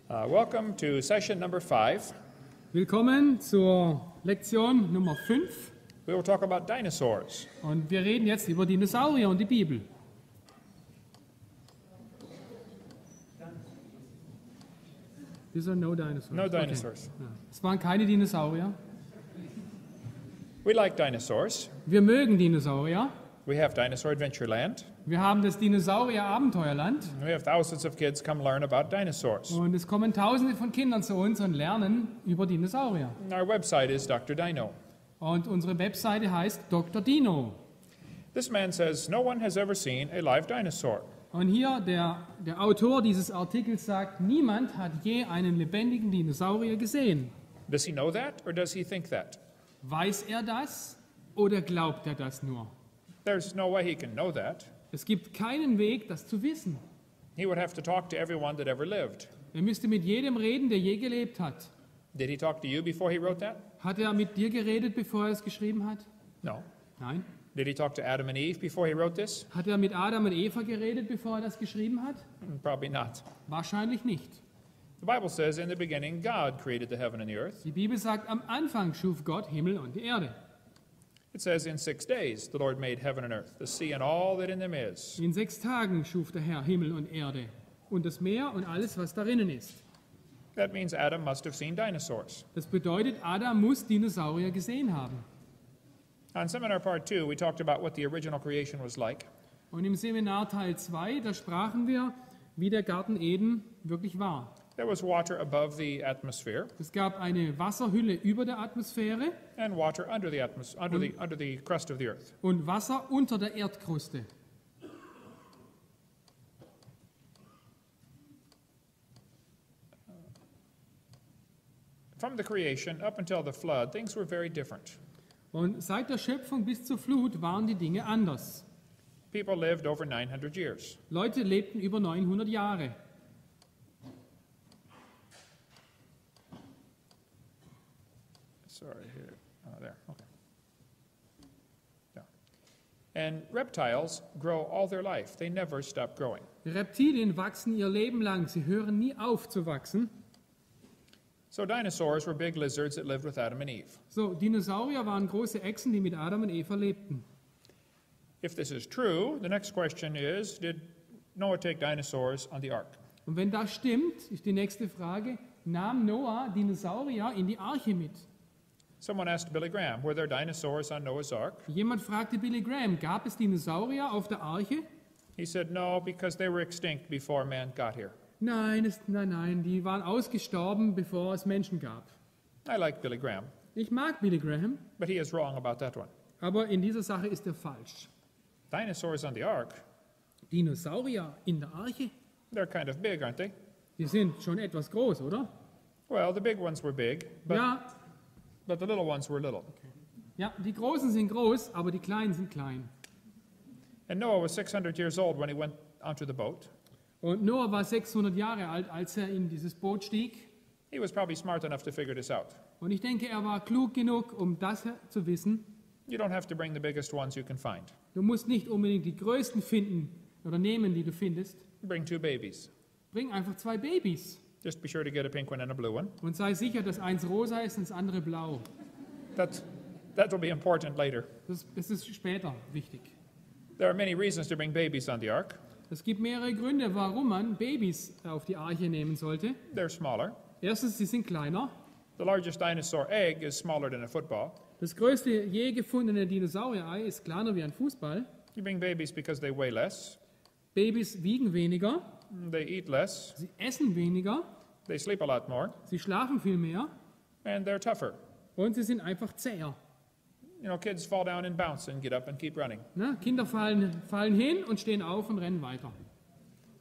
Welcome to session number 5. Willkommen zur Lektion Nummer 5. We will talk about dinosaurs. Und wir reden jetzt über Dinosaurier und die Bibel. These are no dinosaurs. No dinosaurs. Okay. Ja. Es waren keine Dinosaurier. We like dinosaurs. Wir mögen Dinosaurier. We have Dinosaur Adventureland. Wir haben das Dinosaurier-Abenteuerland. We have thousands of kids come learn about dinosaurs. Und es kommen Tausende von Kindern zu uns und lernen über Dinosaurier. Our website is Dr. Dino. Und unsere Webseite heißt Dr. Dino. This man says no one has ever seen a live dinosaur. Und hier der Autor dieses Artikels sagt, niemand hat je einen lebendigen Dinosaurier gesehen. Does he know that or does he think that? Weiß er das oder glaubt er das nur? There's no way he can know that. Es gibt keinen Weg, das zu wissen. He would have to talk to everyone that ever lived. Er müsste mit jedem reden, der je gelebt hat. Did he talk to you before he wrote that? Hat er mit dir geredet, bevor er es geschrieben hat? No. Nein. Did he talk to Adam and Eve before he wrote this? Hat er mit Adam und Eva geredet, bevor er das geschrieben hat? Probably not. Wahrscheinlich nicht. The Bible says in the beginning God created the heaven and the earth. Die Bibel sagt, am Anfang schuf Gott Himmel und die Erde. It says in 6 days the Lord made heaven and earth, the sea and all that in them is. In 6 Tagen schuf der Herr Himmel und Erde und das Meer und alles, was darinnen ist. That means Adam must have seen dinosaurs. Das bedeutet, Adam muss Dinosaurier gesehen haben. On seminar part 2, we talked about what the original creation was like. Und im Seminar Teil 2, da sprachen wir, wie der Garten Eden wirklich war. There was water above the atmosphere Es gab eine Wasserhülle über der Atmosphäre and water under the crust of the earth. und Wasser unter der Erdkruste. From the creation up until the flood, things were very different. Und seit der Schöpfung bis zur Flut waren die Dinge anders. People lived over 900 years. Leute lebten über 900 Jahre. Sorry, here. Oh, there. Okay. Yeah. And reptiles grow all their life. They never stop growing. Reptilien wachsen ihr Leben lang, sie hören nie auf zu wachsen. So dinosaurs were big lizards that lived with Adam and Eve. So, Dinosaurier waren große Echsen, die mit Adam und Eva lebten. If this is true, the next question is, did Noah take dinosaurs on the ark? Und wenn das stimmt, ist die nächste Frage, nahm Noah Dinosaurier in die Arche mit? Someone asked Billy Graham, were there dinosaurs on Noah's ark? Jemand fragte Billy Graham, gab es Dinosaurier auf der Arche? He said no, because they were extinct before man got here. Nein, die waren ausgestorben, bevor es Menschen gab. I like Billy Graham, Ich mag Billy Graham, but he is wrong about that one. aber in dieser Sache ist er falsch. Dinosaurs on the ark, Dinosaurier in der Arche, they're kind of big, aren't they? die sind schon etwas groß, oder? Well, the big ones were big, but Ja, the little ones were little. ja, die Großen sind groß, aber die Kleinen sind klein. And Noah was 600 years old when he went onto the boat. Und Noah war 600 Jahre alt, als er in dieses Boot stieg. He was probably smart enough to figure this out. Und ich denke, er war klug genug, um das zu wissen. You don't have to bring the biggest ones you can find. Du musst nicht unbedingt die größten finden oder nehmen, die du findest. Bring 2 babies. Bring einfach 2 Babys. Just be sure to get a pink one and a blue one. Und sei sicher, dass eins rosa ist und das andere blau. That will be important later. Das ist später wichtig. There are many reasons to bring babies on the ark. Es gibt mehrere Gründe, warum man Babys auf die Arche nehmen sollte. They're smaller. Erstens, sie sind kleiner. The largest dinosaur egg is smaller than a football. Das größte je gefundene Dinosaurier-Ei ist kleiner wie ein Fußball. You bring babies because they weigh less, Babys wiegen weniger, they eat less, sie essen weniger, they sleep a lot more, sie schlafen viel mehr and they're tougher. und sie sind einfach zäher. You know, kids fall down and bounce and get up and keep running. Na, Kinder fallen hin und stehen auf und rennen weiter.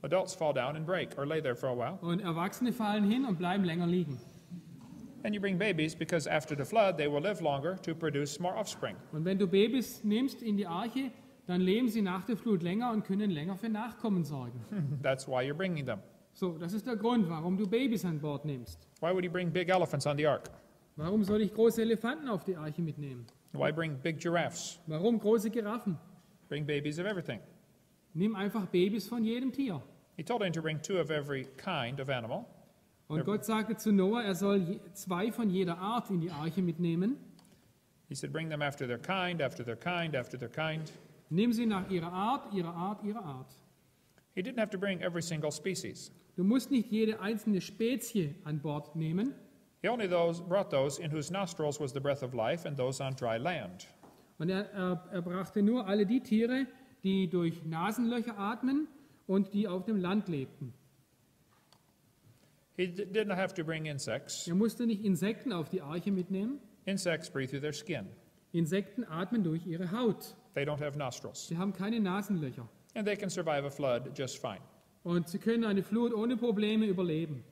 Adults fall down and break or lay there for a while. Und Erwachsene fallen hin und bleiben länger liegen. And you bring babies because after the flood they will live longer to produce more offspring. Und wenn du Babys nimmst in die Arche, dann leben sie nach der Flut länger und können länger für Nachkommen sorgen. That's why you're bringing them. So, das ist der Grund, warum du Babys an Bord nimmst. Why would you bring big elephants on the ark? Warum soll ich große Elefanten auf die Arche mitnehmen? Why bring big giraffes? Warum große Giraffen? Bring babies of everything. Nimm einfach Babys von jedem Tier. He told him to bring 2 of every kind of animal. Und Gott sagte zu Noah, er soll 2 von jeder Art in die Arche mitnehmen. He said, bring them after their kind, after their kind, after their kind. Nimm sie nach ihrer Art, ihrer Art, ihrer Art. He didn't have to bring every single species. Du musst nicht jede einzelne Spezie an Bord nehmen. He only brought those in whose nostrils was the breath of life and those on dry land. Und er brachte nur alle die Tiere, die durch Nasenlöcher atmen und die auf dem Land lebten. He didn't have to bring insects. Er musste nicht Insekten auf die Arche mitnehmen. Insects breathe through their skin. Insekten atmen durch ihre Haut. They don't have nostrils. Sie haben keine Nasenlöcher. And they can survive a flood just fine. Und sie können eine Flut ohne Probleme überleben.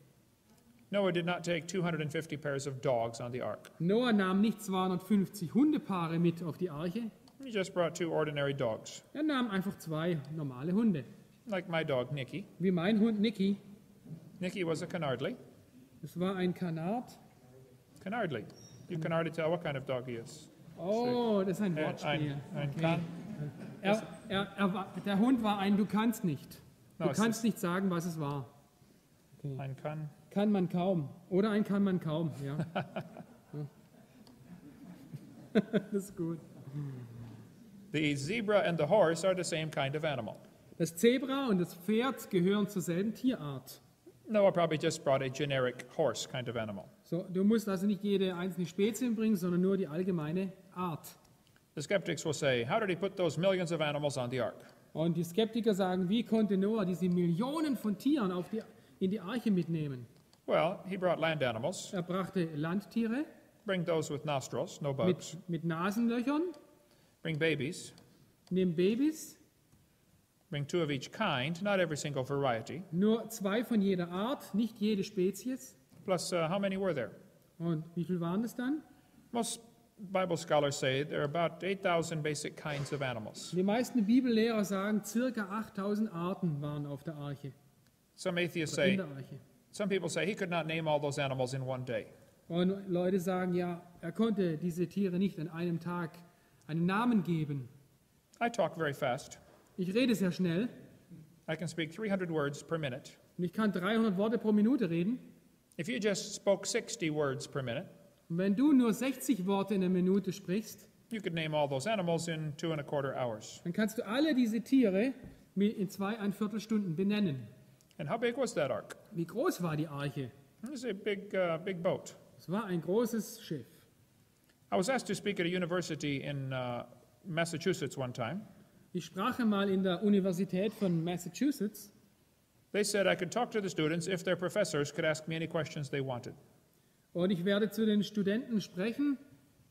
Noah did not take 250 pairs of dogs on the ark. Noah nahm nicht 250 Hundepaare mit auf die Arche. He just brought 2 ordinary dogs, Er nahm einfach 2 normale Hunde. like my dog Nicky. Wie mein Hund Nicky. Nicky was a Canardly. Das war ein Kanard. Canardly. You can hardly tell what kind of dog he is. Oh, das ist ein Wortspiel. Ein Okay. Der Hund war ein Du kannst nicht. No, Du es kannst nicht sagen, was es war. Ein Can. Kann man kaum. Oder ein kann man kaum. Ja. Das ist gut. The zebra and the horse are the same kind of animal. Das Zebra und das Pferd gehören zur selben Tierart. Noah probably just brought a generic horse kind of animal. So, du musst also nicht jede einzelne Spezie bringen, sondern nur die allgemeine Art. The skeptics will say, how did he put those millions of animals on the ark? Und die Skeptiker sagen, wie konnte Noah diese Millionen von Tieren in die Arche mitnehmen? Well, he brought land animals. Er brachte Landtiere Bring those with nostrils, no bugs. mit Nasenlöchern, Bring babies. neben Babys, Bring 2 of each kind, not every single variety. nur 2 von jeder Art, nicht jede Spezies. Plus, how many were there? Und wie viel waren es dann? Most Bible scholars say there are about 8,000 basic kinds of animals. Die meisten Bibellehrer sagen, circa 8000 Arten waren auf der Arche. Some atheists In say, der Arche. some people say he could not name all those animals in one day. Und Leute sagen, ja, er konnte diese Tiere nicht an einem Tag einen Namen geben. I talk very fast. Ich rede sehr schnell I can speak 300 words per minute. und ich kann 300 Worte pro Minute reden. If you just spoke 60 words per minute, Und wenn du nur 60 Worte in einer Minute sprichst, you could name all those animals in 2¼ hours. dann kannst du alle diese Tiere in 2¼ Stunden benennen. And how big was that ark? Wie groß war die Arche? It was a big boat. Es war ein großes Schiff. I was asked to speak at a university in Massachusetts one time. Ich sprach mal in der Universität von Massachusetts. They said I could talk to the students if their professors could ask me any questions they wanted. Und ich werde zu den Studenten sprechen,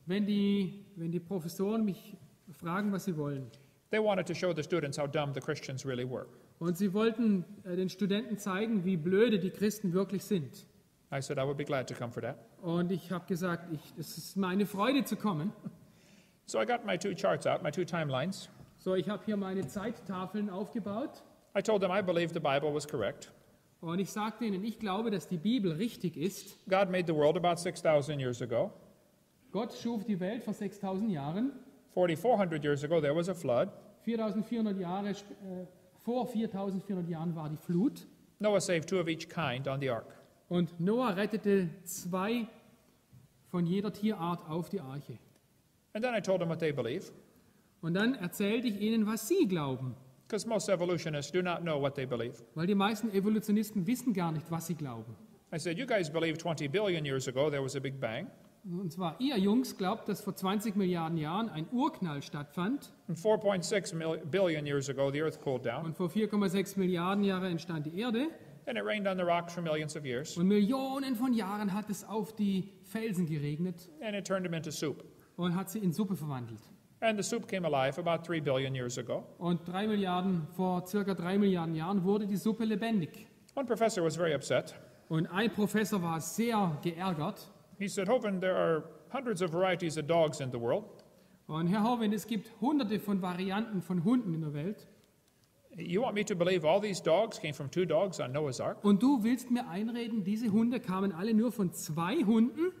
wenn die Professoren mich fragen, was sie wollen. They wanted to show the students how dumb the Christians really were. Und sie wollten den Studenten zeigen, wie blöde die Christen wirklich sind. I said I would be glad to come for that. Und ich habe gesagt, es ist meine Freude zu kommen. So I got my 2 charts out, my 2 timelines. So, ich habe hier meine Zeittafeln aufgebaut. I told them I believed the Bible was correct. Und ich sagte ihnen, ich glaube, dass die Bibel richtig ist. God made the world about 6,000 years ago. Gott schuf die Welt vor 6000 Jahren. 4,400 years ago there was a flood. 4400 Jahre, vor 4400 Jahren war die Flut. Noah saved 2 of each kind on the ark. Und Noah rettete 2 von jeder Tierart auf die Arche. And then I told them what they believe. Und dann erzählte ich ihnen, was sie glauben. Because most evolutionists do not know what they believe. Weil die meisten Evolutionisten wissen gar nicht, was sie glauben. I said, you guys believe 20 billion years ago there was a Big Bang. Und zwar, ihr Jungs glaubt, dass vor 20 Milliarden Jahren ein Urknall stattfand. And 4.6 billion years ago the earth cooled down. Und vor 4,6 Milliarden Jahren entstand die Erde. And it rained on the rocks for millions of years. Und Millionen von Jahren hat es auf die Felsen geregnet And it turned them into soup. und hat sie in Suppe verwandelt. And the soup came alive about 3 billion years ago. Und vor circa 3 Milliarden Jahren wurde die Suppe lebendig. One professor was very upset. Und ein Professor war sehr geärgert. He said, Hovind, there are hundreds of varieties of dogs in the world. Und Herr Hovind, es gibt hunderte von Varianten von Hunden in der Welt. You want me to believe all these dogs came from 2 dogs on Noah's Ark? Und du willst mir einreden, diese Hunde kamen alle nur von 2 Hunden?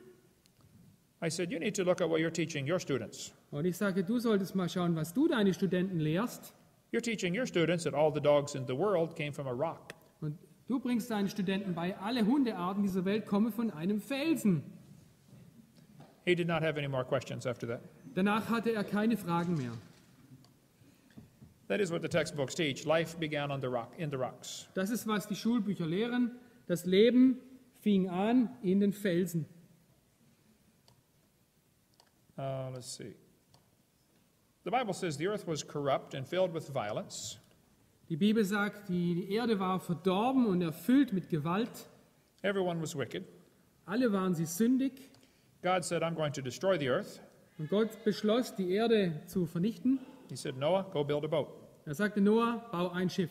I said, you need to look at what you're teaching your students. Und ich sage, du solltest mal schauen, was du deine Studenten lehrst. You're teaching your students that all the dogs in the world came from a rock. Und Du bringst deinen Studenten bei, alle Hundearten dieser Welt kommen von einem Felsen. He did not have any more questions after that. Danach hatte er keine Fragen mehr. That is what the textbooks teach. Life began on in the rocks. Das ist, was die Schulbücher lehren. Das Leben fing an in den Felsen. Let's see. The Bible says the earth was corrupt and filled with violence. Die Bibel sagt, die Erde war verdorben und erfüllt mit Gewalt. Everyone was wicked. Alle waren sie sündig. God said, I'm going to destroy the earth. Und Gott beschloss, die Erde zu vernichten. He said, Noah, go build a boat. Er sagte, Noah, bau ein Schiff.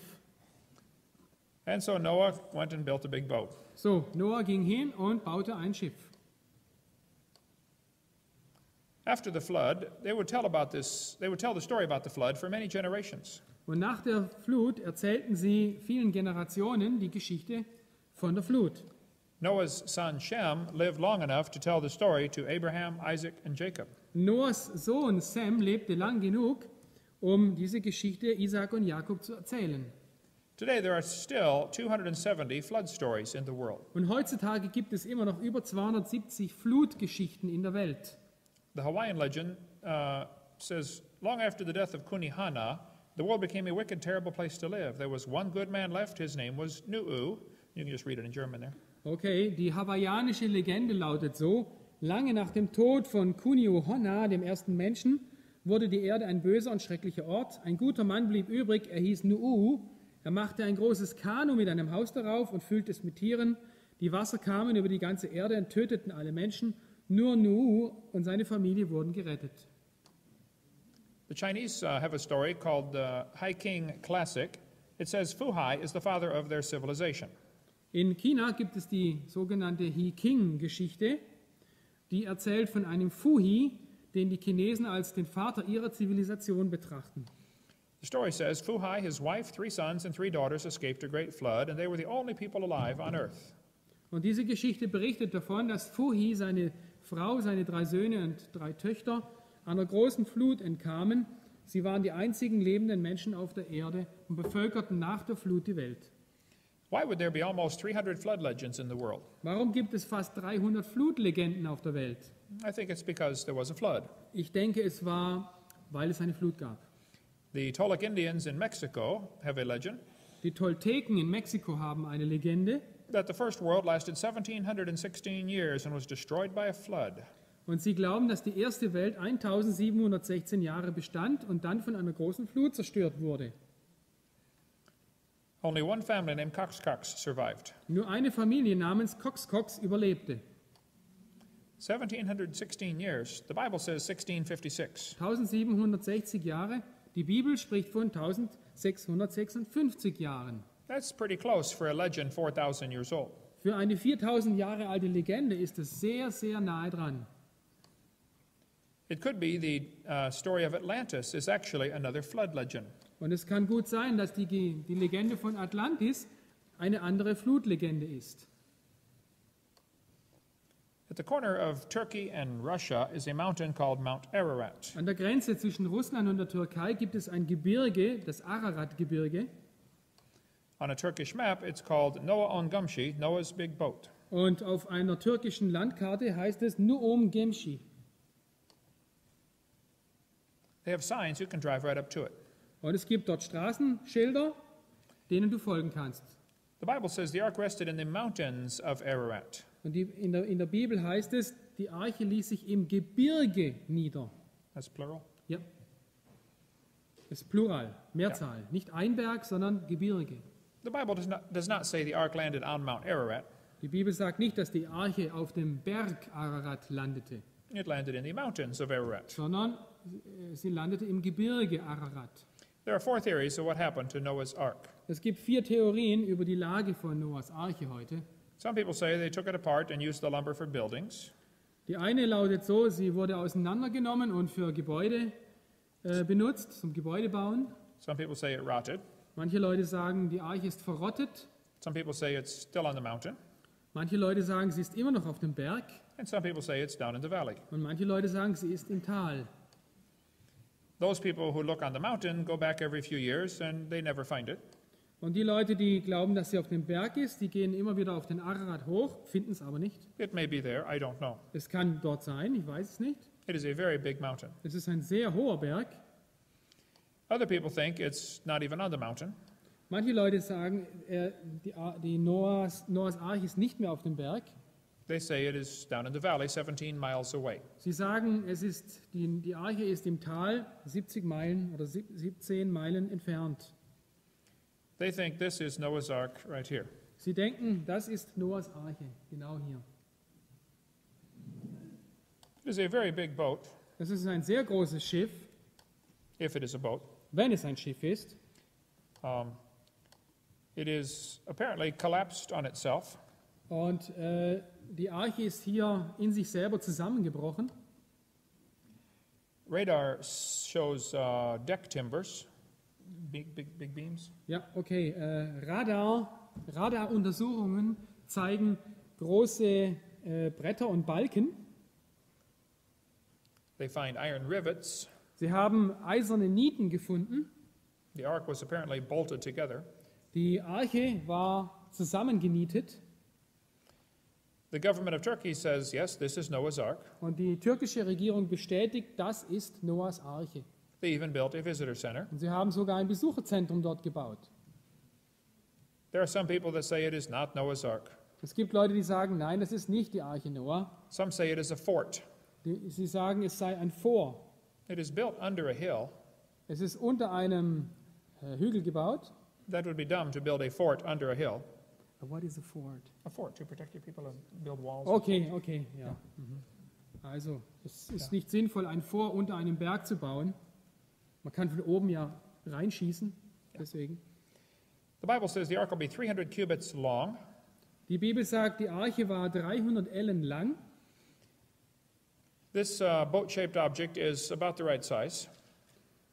And so Noah went and built a big boat. So, Noah ging hin und baute ein Schiff. After the flood, they would tell the story about the flood for many generations. Und nach der Flut erzählten sie vielen Generationen die Geschichte von der Flut. Noah's son Shem lived long enough to tell the story to Abraham, Isaac, and Jacob. Noahs Sohn Sem lebte lang genug, um diese Geschichte Isaak und Jakob zu erzählen. Today there are still 270 flood stories in the world. Und heutzutage gibt es immer noch über 270 Flutgeschichten in der Welt. The Hawaiian legend says, long after the death of Kunihana, the world became a wicked, terrible place to live. There was one good man left. His name was Nu'u. You can just read it in German there. Okay, die hawaiianische Legende lautet so: Lange nach dem Tod von Kunihana, dem ersten Menschen, wurde die Erde ein böser und schrecklicher Ort. Ein guter Mann blieb übrig, er hieß Nu'u. Er machte ein großes Kanu mit einem Haus darauf und füllte es mit Tieren. Die Wasser kamen über die ganze Erde und töteten alle Menschen. Nur Nu'u und seine Familie wurden gerettet. The Chinese have a story called the Hai King Classic. It says Fuhai is the father of their civilization. In China gibt es die sogenannte He-King-Geschichte, die erzählt von einem Fuhi, den die Chinesen als den Vater ihrer Zivilisation betrachten. The story says Fuhai, his wife, 3 sons, and 3 daughters escaped a great flood, and they were the only people alive on earth. Und diese Geschichte berichtet davon, dass Fuhi, seine Frau, seine 3 Söhne und 3 Töchter einer großen Flut entkamen. Sie waren die einzigen lebenden Menschen auf der Erde und bevölkerten nach der Flut die Welt. Why would there be almost 300 flood legends in the world? Warum gibt es fast 300 Flutlegenden auf der Welt? I think it's because there was a flood. Ich denke, es war, weil es eine Flut gab. The Toltec Indians in Mexico have a legend Die Tolteken in Mexiko haben eine Legende, that the first world lasted 1716 years and was destroyed by a flood. und sie glauben, dass die erste Welt 1716 Jahre bestand und dann von einer großen Flut zerstört wurde. Only one family named Cox survived. Nur eine Familie namens Cox überlebte. 1716 years. The Bible says 1656. 1760 Jahre. Die Bibel spricht von 1656 Jahren. That's pretty close for a legend 4,000 years old. Für eine 4000 Jahre alte Legende ist es sehr, sehr nahe dran. It could be the story of Atlantis is actually another flood legend. Und es kann gut sein, dass die Legende von Atlantis eine andere Flutlegende ist. At the corner of Turkey and Russia is a mountain called Mount Ararat. An der Grenze zwischen Russland und der Türkei gibt es ein Gebirge, das Ararat-Gebirge. On a Turkish map, it's called Noah on Gumshi, Noah's big boat. Und auf einer türkischen Landkarte heißt es Nuum Gemshi. They have signs, you can drive right up to it. Und es gibt dort Straßenschilder, denen du folgen kannst. The Bible says the ark rested in the mountains of Ararat. Und in der Bibel heißt es, die Arche ließ sich im Gebirge nieder. That's plural. Ja. Das ist Plural, Mehrzahl. Ja. Nicht ein Berg, sondern Gebirge. The Bible does not say the ark landed on Mount Ararat. Die Bibel sagt nicht, dass die Arche auf dem Berg Ararat landete. It landed in the mountains of Ararat. Sondern sie landete im Gebirge Ararat. There are 4 theories of what happened to Noah's ark. Es gibt 4 Theorien über die Lage von Noahs Arche heute. Some people say they took it apart and used the lumber for buildings. Die eine lautet so, sie wurde auseinandergenommen und für Gebäude benutzt, zum Gebäudebauen. Some people say it rotted. Manche Leute sagen, die Arche ist verrottet. Some people say it's still on the mountain. Manche Leute sagen, sie ist immer noch auf dem Berg. And some people say it's down in the valley. Und manche Leute sagen, sie ist im Tal. Those people who look on the mountain go back every few years and they never find it. Und die Leute, die glauben, dass sie auf dem Berg ist, die gehen immer wieder auf den Ararat hoch, finden es aber nicht. It may be there, I don't know. Es kann dort sein, ich weiß es nicht. It is a very big mountain. Es ist ein sehr hoher Berg. Other people think it's not even on the mountain. Manche Leute sagen, die Noahs Arche ist nicht mehr auf dem Berg. They say it is down in the valley, 17 miles away. Sie sagen, die Arche ist im Tal 70 Meilen oder 17 Meilen entfernt. They think this is Noah's Ark right here. Sie denken, das ist Noahs Arche, genau hier. It is a very big boat, Das ist ein sehr großes Schiff, if it is a boat. wenn es ein Schiff ist. It is apparently collapsed on itself. Und die Arche ist hier in sich selber zusammengebrochen. Radar shows deck timbers, big beams. Ja, okay. Radaruntersuchungen zeigen große Bretter und Balken. They find iron rivets. Sie haben eiserne Nieten gefunden. The ark was apparently bolted together. Die Arche war zusammengenietet. The government of Turkey says, yes, this is Noah's Ark. Und die türkische Regierung bestätigt, das ist Noahs Arche. They even built a visitor center. Und sie haben sogar ein Besucherzentrum dort gebaut. There are some people that say it is not Noah's Ark. Es gibt Leute, die sagen, nein, das ist nicht die Arche Noah. Some say it is a fort. Sie sagen, es sei ein Fort. It is built under a hill. Es ist unter einem Hügel gebaut. That would be dumb to build a fort under a hill. What is a fort? A fort to protect your people and build walls. Okay, ja. Mhm. Also, es ist nicht sinnvoll, ein Fort unter einem Berg zu bauen. Man kann von oben ja reinschießen, deswegen. The Bible says the ark will be 300 cubits long. Die Bibel sagt, die Arche war 300 Ellen lang. This boat-shaped object is about the right size.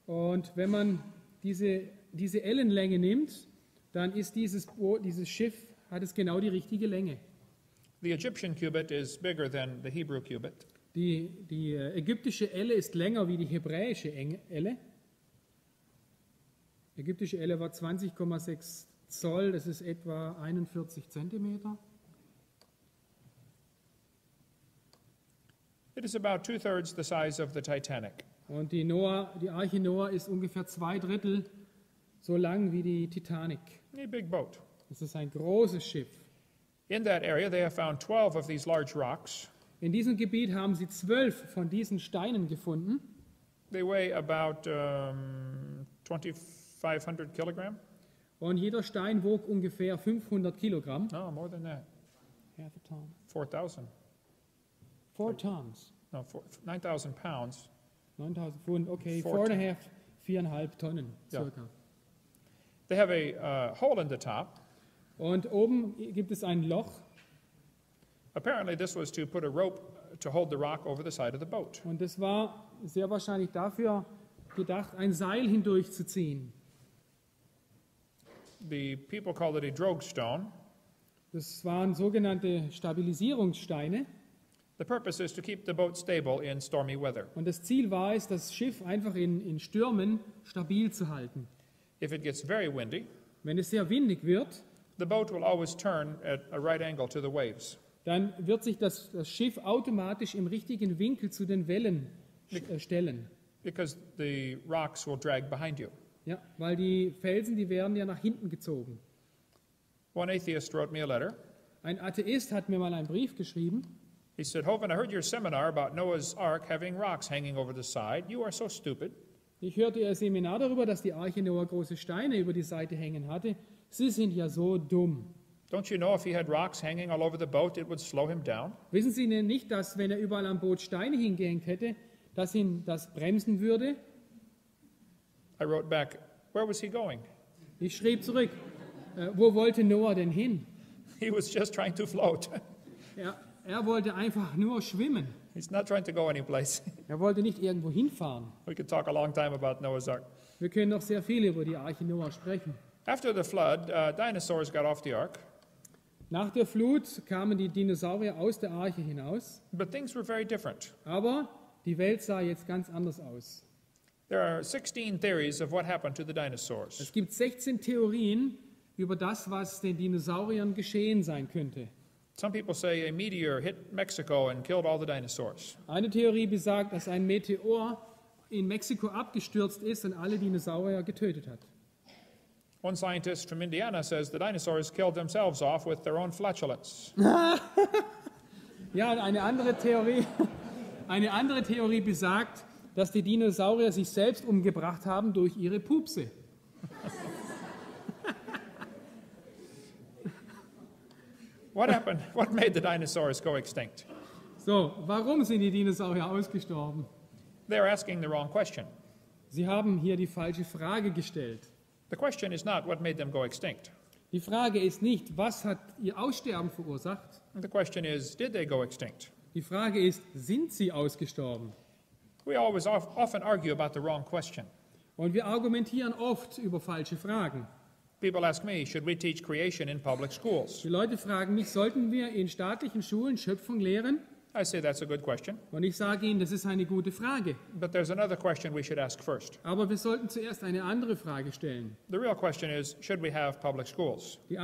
Und wenn man diese Ellenlänge nimmt, dann ist dieses Schiff, hat es genau die richtige Länge. The Egyptian cubit is bigger than the Hebrew cubit. Die ägyptische Elle ist länger wie die hebräische Elle. Die ägyptische Elle war 20,6 Zoll, das ist etwa 41 Zentimeter. It is about 2/3 the size of the Titanic. Und die Arche Noah ist ungefähr 2/3 so lang wie die Titanic. A big boat. Es ist ein großes Schiff. In that area, they have found 12 of these large rocks. In diesem Gebiet haben sie 12 von diesen Steinen gefunden. They weigh about 2,500 kilogram. Und jeder Stein wog ungefähr 500 Kilogramm. No, more than that. Half a ton. 4,000. 4 tons. No, 9,000 pounds. 9000 Pfund, okay, 4 4,5 Tonnen Ja. circa. They have a hole in the top. Und oben gibt es ein Loch. Apparently, this was to put a rope to hold the rock over the side of the boat. Und das war sehr wahrscheinlich dafür gedacht, ein Seil hindurchzuziehen. The people call it a drogstone. Das waren sogenannte Stabilisierungssteine. The purpose is to keep the boat stable in stormy weather. Und das Ziel war es, das Schiff einfach in Stürmen stabil zu halten. If it gets very windy, Wenn es sehr windig wird, the boat will always turn at a right angle to the waves. dann wird sich das Schiff automatisch im richtigen Winkel zu den Wellen stellen. Because the rocks will drag behind you. Ja, weil die Felsen, die werden ja nach hinten gezogen. One atheist wrote me a letter. Ein Atheist hat mir mal einen Brief geschrieben. He said, Hovind, I heard your seminar about Noah's Ark having rocks hanging over the side. You are so stupid. Ich hörte Ihr Seminar darüber, dass die Arche Noah große Steine über die Seite hängen hatte. Sie sind ja so dumm. Don't you know if he had rocks hanging all over the boat, it would slow him down? Wissen Sie denn nicht, dass wenn er überall am Boot Steine hingehängt hätte, dass ihn das bremsen würde? I wrote back, where was he going? Ich schrieb zurück, wo wollte Noah denn hin? He was just trying to float. Er wollte einfach nur schwimmen. He's not trying to go anyplace. Er wollte nicht irgendwo hinfahren. We could talk a long time about Noah's Ark. Wir können noch sehr viel über die Arche Noah sprechen. After the flood, dinosaurs got off the ark, Nach der Flut kamen die Dinosaurier aus der Arche hinaus, but things were very different. aber die Welt sah jetzt ganz anders aus. There are 16 theories of what happened to the dinosaurs. Es gibt 16 Theorien, über das, was den Dinosauriern geschehen sein könnte. Some people say a meteor hit Mexico and killed all the dinosaurs. Eine Theorie besagt, dass ein Meteor in Mexiko abgestürzt ist und alle Dinosaurier getötet hat. One scientist from Indiana says the dinosaurs killed themselves off with their own flatulence. Ja, und eine andere Theorie besagt, dass die Dinosaurier sich selbst umgebracht haben durch ihre Pupse. What happened? What made the dinosaurs go extinct? So, warum sind die Dinosaurier ausgestorben? They're asking the wrong question. Sie haben hier die falsche Frage gestellt. The question is not what made them go extinct. Die Frage ist nicht, was hat ihr Aussterben verursacht? The question is, did they go extinct? Die Frage ist, sind sie ausgestorben? We always often argue about the wrong question. Und wir argumentieren oft über falsche Fragen. People ask me, should we teach creation in public schools? Die Leute fragen mich, sollten wir in staatlichen Schulen Schöpfung lehren? I say that's a good question, Und ich sage ihnen, das ist eine gute Frage. but there's another question we should ask first. Aber wir sollten zuerst eine andere Frage stellen. The real question is, should we have public schools? Die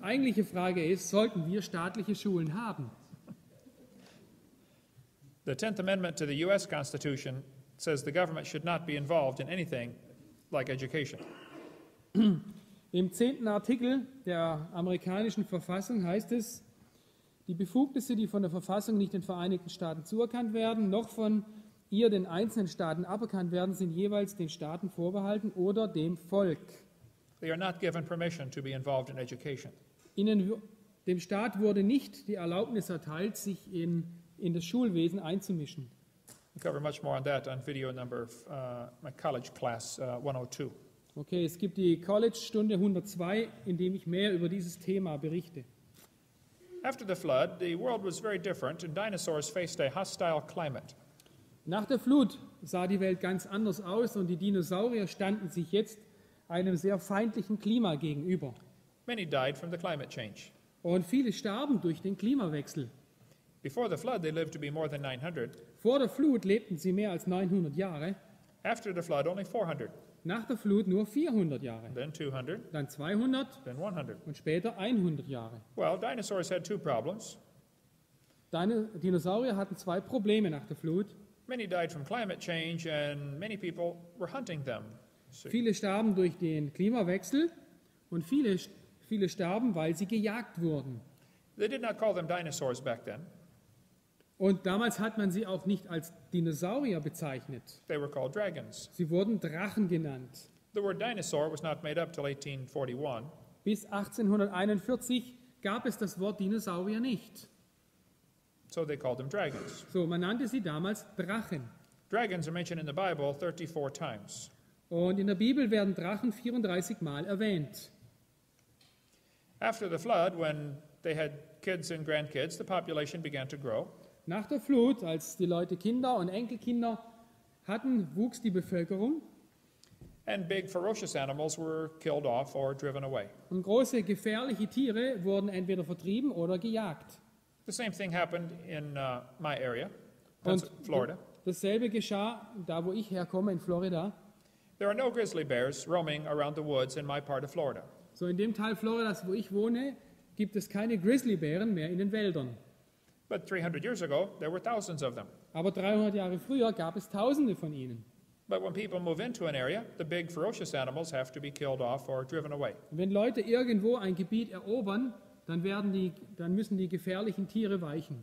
eigentliche Frage ist, sollten wir staatliche Schulen haben? The 10th Amendment to the U.S. Constitution says the government should not be involved in anything like education. Im 10. Artikel der amerikanischen Verfassung heißt es, die Befugnisse, die von der Verfassung nicht den Vereinigten Staaten zuerkannt werden, noch von ihr den einzelnen Staaten aberkannt werden, sind jeweils den Staaten vorbehalten oder dem Volk. They are not given permission to be involved in education. Dem Staat wurde nicht die Erlaubnis erteilt, sich in das Schulwesen einzumischen. We cover much more on that on video number my college class 102. Okay, es gibt die College-Stunde 102, in dem ich mehr über dieses Thema berichte. After the flood, the world was very different, and dinosaurs faced a hostile climate. Nach der Flut sah die Welt ganz anders aus und die Dinosaurier standen sich jetzt einem sehr feindlichen Klima gegenüber. Many died from the climate change. Und viele starben durch den Klimawechsel. Before the flood, they lived to be more than 900. Vor der Flut lebten sie mehr als 900 Jahre, After the flood, only 400. nach der Flut nur 400 Jahre, Then 200, dann 200 then 100. und später 100 Jahre. Well, dinosaurs had two problems. Dinosaurier hatten zwei Probleme nach der Flut. Many died from climate change, and many people were hunting them. So Viele starben durch den Klimawechsel und viele starben, weil sie gejagt wurden. they did not call them dinosaurs back then. Und damals hat man sie auch nicht als Dinosaurier bezeichnet. They were called dragons. Sie wurden Drachen genannt. The word dinosaur was not made up till 1841. Bis 1841 gab es das Wort Dinosaurier nicht. So they called them dragons. So, man nannte sie damals Drachen. Dragons are mentioned in the Bible 34 times. Und in der Bibel werden Drachen 34 Mal erwähnt. After the flood, when they had kids and grandkids, the population began to grow. Nach der Flut, als die Leute Kinder und Enkelkinder hatten, wuchs die Bevölkerung And big ferocious animals were killed off or driven away. und große gefährliche Tiere wurden entweder vertrieben oder gejagt. The same thing happened in my area, Und Florida. dasselbe geschah da, wo ich herkomme, in Florida. There are no grizzly bears roaming around the woods in my part of Florida. So in dem Teil Floridas, wo ich wohne, gibt es keine Grizzlybären mehr in den Wäldern. But 300 years ago, there were thousands of them. Aber 300 Jahre früher gab es Tausende von ihnen. But when people move into an area, the big ferocious animals have to be killed off or driven away. Wenn Leute irgendwo ein Gebiet erobern, dann müssen die gefährlichen Tiere weichen.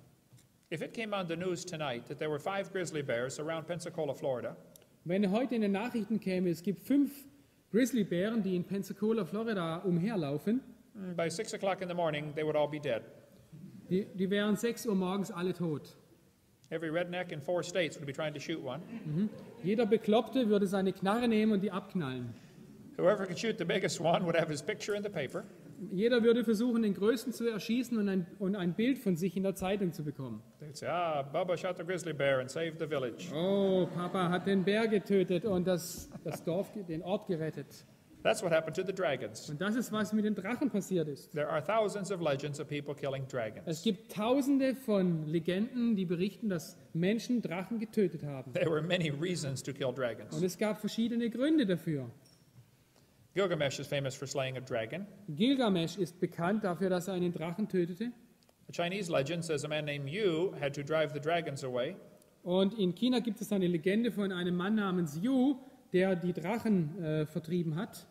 If it came on the news tonight that there were 5 grizzly bears around Pensacola, Florida, Wenn heute in den Nachrichten käme, es gibt 5 Grizzlybären, die in Pensacola, Florida umherlaufen, by 6 o'clock in the morning, they would all be dead. die wären 6 Uhr morgens alle tot. Every redneck in 4 states would be trying to shoot one. Jeder Bekloppte würde seine Knarre nehmen und die abknallen. Whoever could shoot the biggest one would have his picture in the paper. Jeder würde versuchen, den Größten zu erschießen und ein Bild von sich in der Zeitung zu bekommen. They'd say, Bubba shot the grizzly bear and saved the village. Oh, Papa hat den Bär getötet und den Ort gerettet. That's what happened to the dragons. Und das ist, was mit den Drachen passiert ist. There are thousands of legends of people killing Es dragons. gibt Tausende von Legenden, die berichten, dass Menschen Drachen getötet haben. There were many reasons to kill dragons. Und es gab verschiedene Gründe dafür. Gilgamesh is famous for slaying a dragon. Gilgamesh ist bekannt dafür, dass er einen Drachen tötete. A Chinese legend says a man named Yu had to drive the dragons away. Und in China gibt es eine Legende von einem Mann namens Yu, der die Drachen vertrieben hat.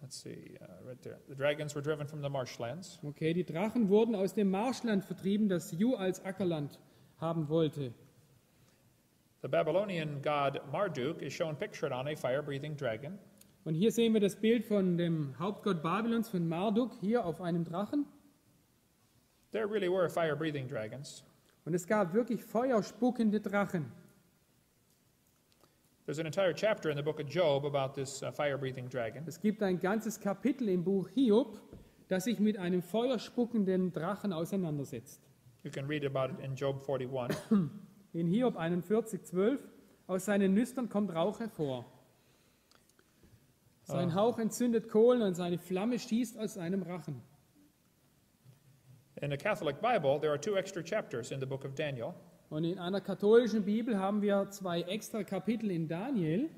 Let's see, right there. The dragons were driven from the marshlands. Okay, die Drachen wurden aus dem Marschland vertrieben, das Yu als Ackerland haben wollte. The Babylonian god Marduk is shown pictured on a fire-breathing dragon. Und hier sehen wir das Bild von dem Hauptgott Babylons, von Marduk, hier auf einem Drachen. There really were fire-breathing dragons. Und es gab wirklich feuerspuckende Drachen. There's an entire chapter in the book of Job about this fire-breathing dragon. Es gibt ein ganzes Kapitel im Buch Hiob, das sich mit einem feuerspuckenden Drachen auseinandersetzt. You can read about it in Job 41. In Hiob 41,12: Aus seinen Nüstern kommt Rauch hervor. Sein Hauch entzündet Kohlen und seine Flamme schießt aus seinem Rachen. In the Catholic Bible, there are 2 extra chapters in the book of Daniel. Und in einer katholischen Bibel haben wir 2 extra Kapitel in Daniel.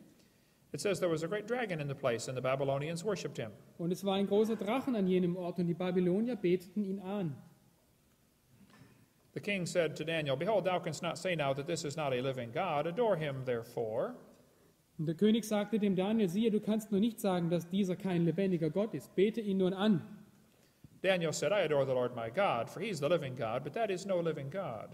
It says there was a great dragon in the place, and the Babylonians worshipped him. Und es war ein großer Drachen an jenem Ort und die Babylonier beteten ihn an. The king said to Daniel, Behold, thou canst not say now that this is not a living God. Adore him, therefore. Und der König sagte dem Daniel, siehe, du kannst nur nicht sagen, dass dieser kein lebendiger Gott ist. Bete ihn nun an. Daniel said, I adore the Lord my God, for he is the living God, but that is no living God.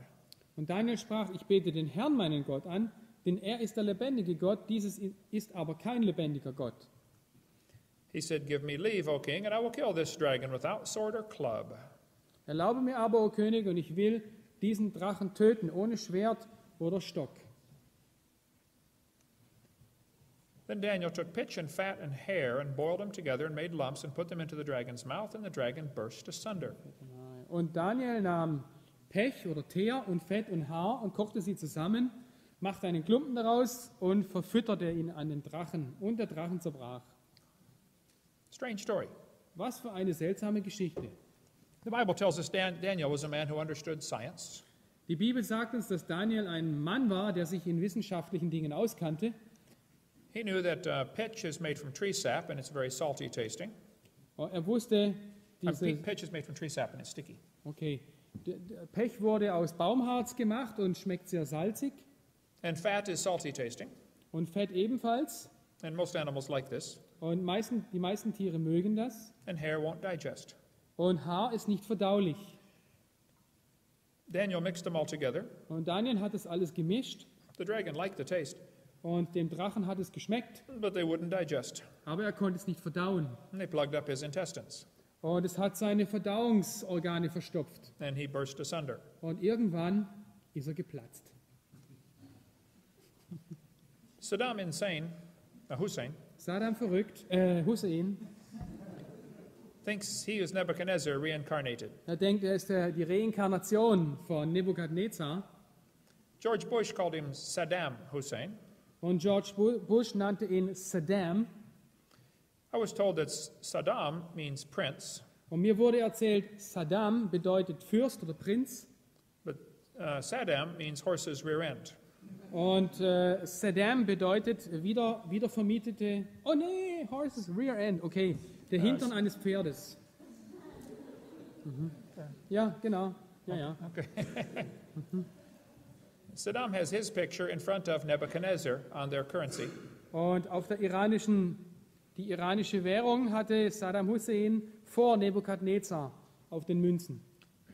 Und Daniel sprach, ich bete den Herrn, meinen Gott, an, denn er ist der lebendige Gott, dieses ist aber kein lebendiger Gott. He said, Give me leave, O king, and I will kill this dragon without sword or club. Erlaube mir aber, o König, und ich will diesen Drachen töten, ohne Schwert oder Stock. Then Daniel took pitch and fat and hair and boiled them together and made lumps and put them into the dragon's mouth, and the dragon burst asunder. Und Daniel nahm Pech oder Teer und Fett und Haar und kochte sie zusammen, machte einen Klumpen daraus und verfütterte ihn an den Drachen. Und der Drachen zerbrach. Strange story. Was für eine seltsame Geschichte. The Bible tells us Daniel was a man who understood science. Die Bibel sagt uns, dass Daniel ein Mann war, der sich in wissenschaftlichen Dingen auskannte. He knew that pitch is made from tree sap and it's very salty tasting. Er wusste, Pitch is made from tree sap and it's sticky. okay, Pech wurde aus Baumharz gemacht und schmeckt sehr salzig. And fat is salty tasting. Und Fett ebenfalls. And most animals like this. Und die meisten Tiere mögen das. And hair won't digest. Und Haar ist nicht verdaulich. Daniel mixed them all together. Und Daniel hat das alles gemischt. The dragon liked the taste, Und dem Drachen hat es geschmeckt. but they wouldn't digest. Aber er konnte es nicht verdauen. And they plugged up his intestines. Und es hat seine Verdauungsorgane verstopft. And he burst asunder. Und irgendwann ist er geplatzt. Saddam Hussein, Saddam verrückt, Hussein, thinks he is Nebuchadnezzar reincarnated. er denkt, er ist die Reinkarnation von Nebukadnezar. George Bush called him Saddam Hussein. Und George Bush nannte ihn Saddam. I was told that Saddam means prince, Und mir wurde erzählt, Saddam bedeutet Fürst oder Prinz. but Saddam means horse's rear end. Und Saddam bedeutet wiedervermietete, oh nee, Horses Rear End, okay, der Hintern eines Pferdes. Mhm. Ja, genau, ja. Okay. Saddam has his picture in front of Nebuchadnezzar on their currency. Und auf die iranische Währung hatte Saddam Hussein vor Nebukadnezar auf den Münzen.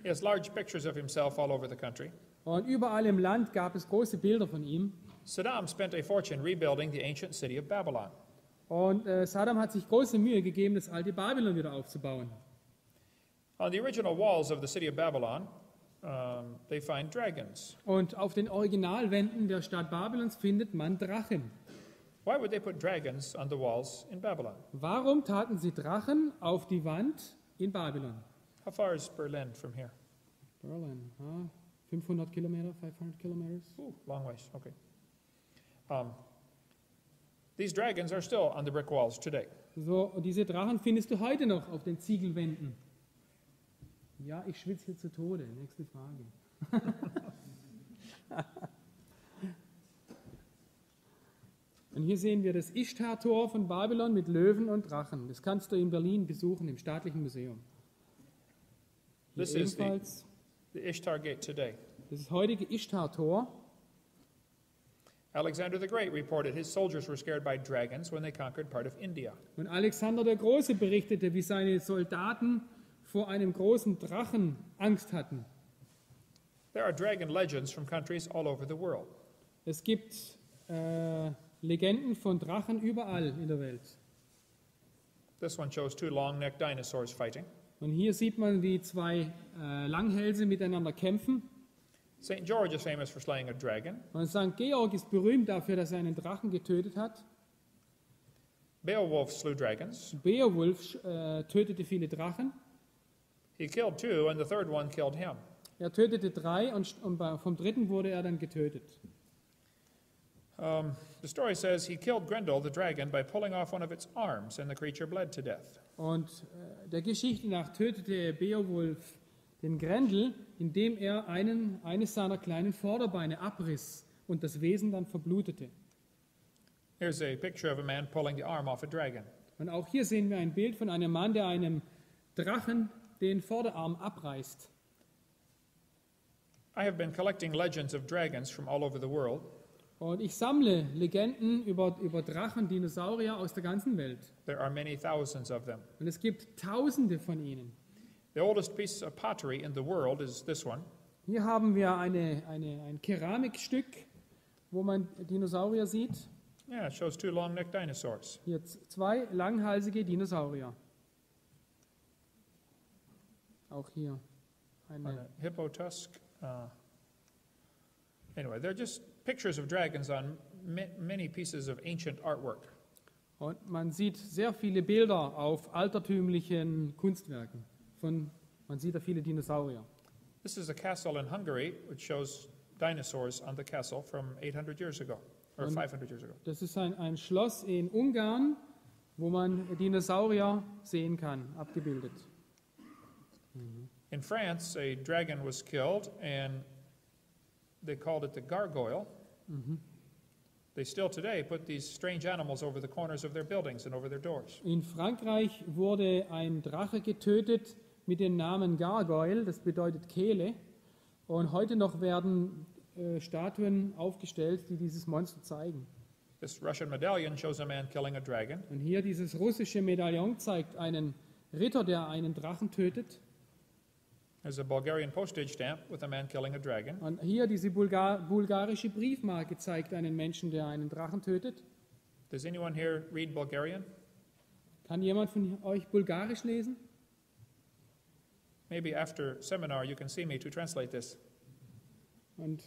He has large pictures of himself all over the country. Und überall im Land gab es große Bilder von ihm. Saddam spent a fortune rebuilding the ancient city of Babylon. Und Saddam hat sich große Mühe gegeben, das alte Babylon wieder aufzubauen. On the original walls of the city of Babylon, they find dragons. Und auf den Originalwänden der Stadt Babylons findet man Drachen. Why would they put dragons on the walls in Babylon? Warum taten sie Drachen auf die Wand in Babylon? How far is Berlin from here? Berlin, 500 Kilometer, 500 Kilometers. Ooh, long ways. Okay. These dragons are still on the brick walls today. So, und diese Drachen findest du heute noch auf den Ziegelwänden. Ja, ich schwitze hier zu Tode. Nächste Frage. Und hier sehen wir das Ishtar-Tor von Babylon mit Löwen und Drachen. Das kannst du in Berlin besuchen, im Staatlichen Museum. Hier This is ebenfalls the Ishtar Gate today. das heutige Ishtar-Tor. Alexander the Great reported his soldiers were scared by dragons when they conquered part of India. Und Alexander der Große berichtete, wie seine Soldaten vor einem großen Drachen Angst hatten. There are dragon legends from countries all over the world. Es gibt Legenden von Drachen überall in der Welt. This one shows two long-necked dinosaurs fighting. Und hier sieht man, wie zwei Langhälse miteinander kämpfen. St. George is famous for slaying a dragon. Und St. Georg ist berühmt dafür, dass er einen Drachen getötet hat. Beowulf slew dragons. Beowulf tötete viele Drachen. He killed two, and the third one killed him. Er tötete 3 und vom dritten wurde er dann getötet. The story says he killed Grendel, the dragon, by pulling off one of its arms, and the creature bled to death. Und der Geschichte nach tötete Beowulf den Grendel, indem er eines seiner kleinen Vorderbeine abriss und das Wesen dann verblutete. Here's a picture of a man pulling the arm off a dragon. Und auch hier sehen wir ein Bild von einem Mann, der einem Drachen den Vorderarm abreißt. I have been collecting legends of dragons from all over the world. Und ich sammle Legenden über Drachen, Dinosaurier aus der ganzen Welt. There are many thousands of them. Und es gibt Tausende von ihnen. The oldest piece of pottery in the world is this one. Hier haben wir ein Keramikstück, wo man Dinosaurier sieht. Yeah, it shows two long-necked dinosaurs. Hier 2 langhalsige Dinosaurier. Auch hier On a eine. hippo tusk. Anyway, they're just pictures of dragons on many pieces of ancient artwork. Und man sieht sehr viele Bilder auf altertümlichen Kunstwerken. Man sieht da viele Dinosaurier. This is a castle in Hungary, which shows dinosaurs on the castle from 800 years ago, or Und 500 years ago. Das ist ein Schloss in Ungarn, wo man Dinosaurier sehen kann, abgebildet. In France, a dragon was killed, and they called it the gargoyle. They still today put these strange animals over the corners of their buildings and over their doors. In Frankreich wurde ein Drache getötet mit dem Namen Gargoyle, das bedeutet Kehle. Und heute noch werden Statuen aufgestellt, die dieses Monster zeigen. This Russian medallion shows a man killing a dragon. Und hier dieses russische Medaillon zeigt einen Ritter, der einen Drachen tötet. There's a Bulgarian postage stamp with a man killing a dragon. Und hier diese bulgarische Briefmarke zeigt einen Menschen, der einen Drachen tötet. Does anyone here read Bulgarian? Kann jemand von euch Bulgarisch lesen? Maybe after seminar you can see me to translate this. Und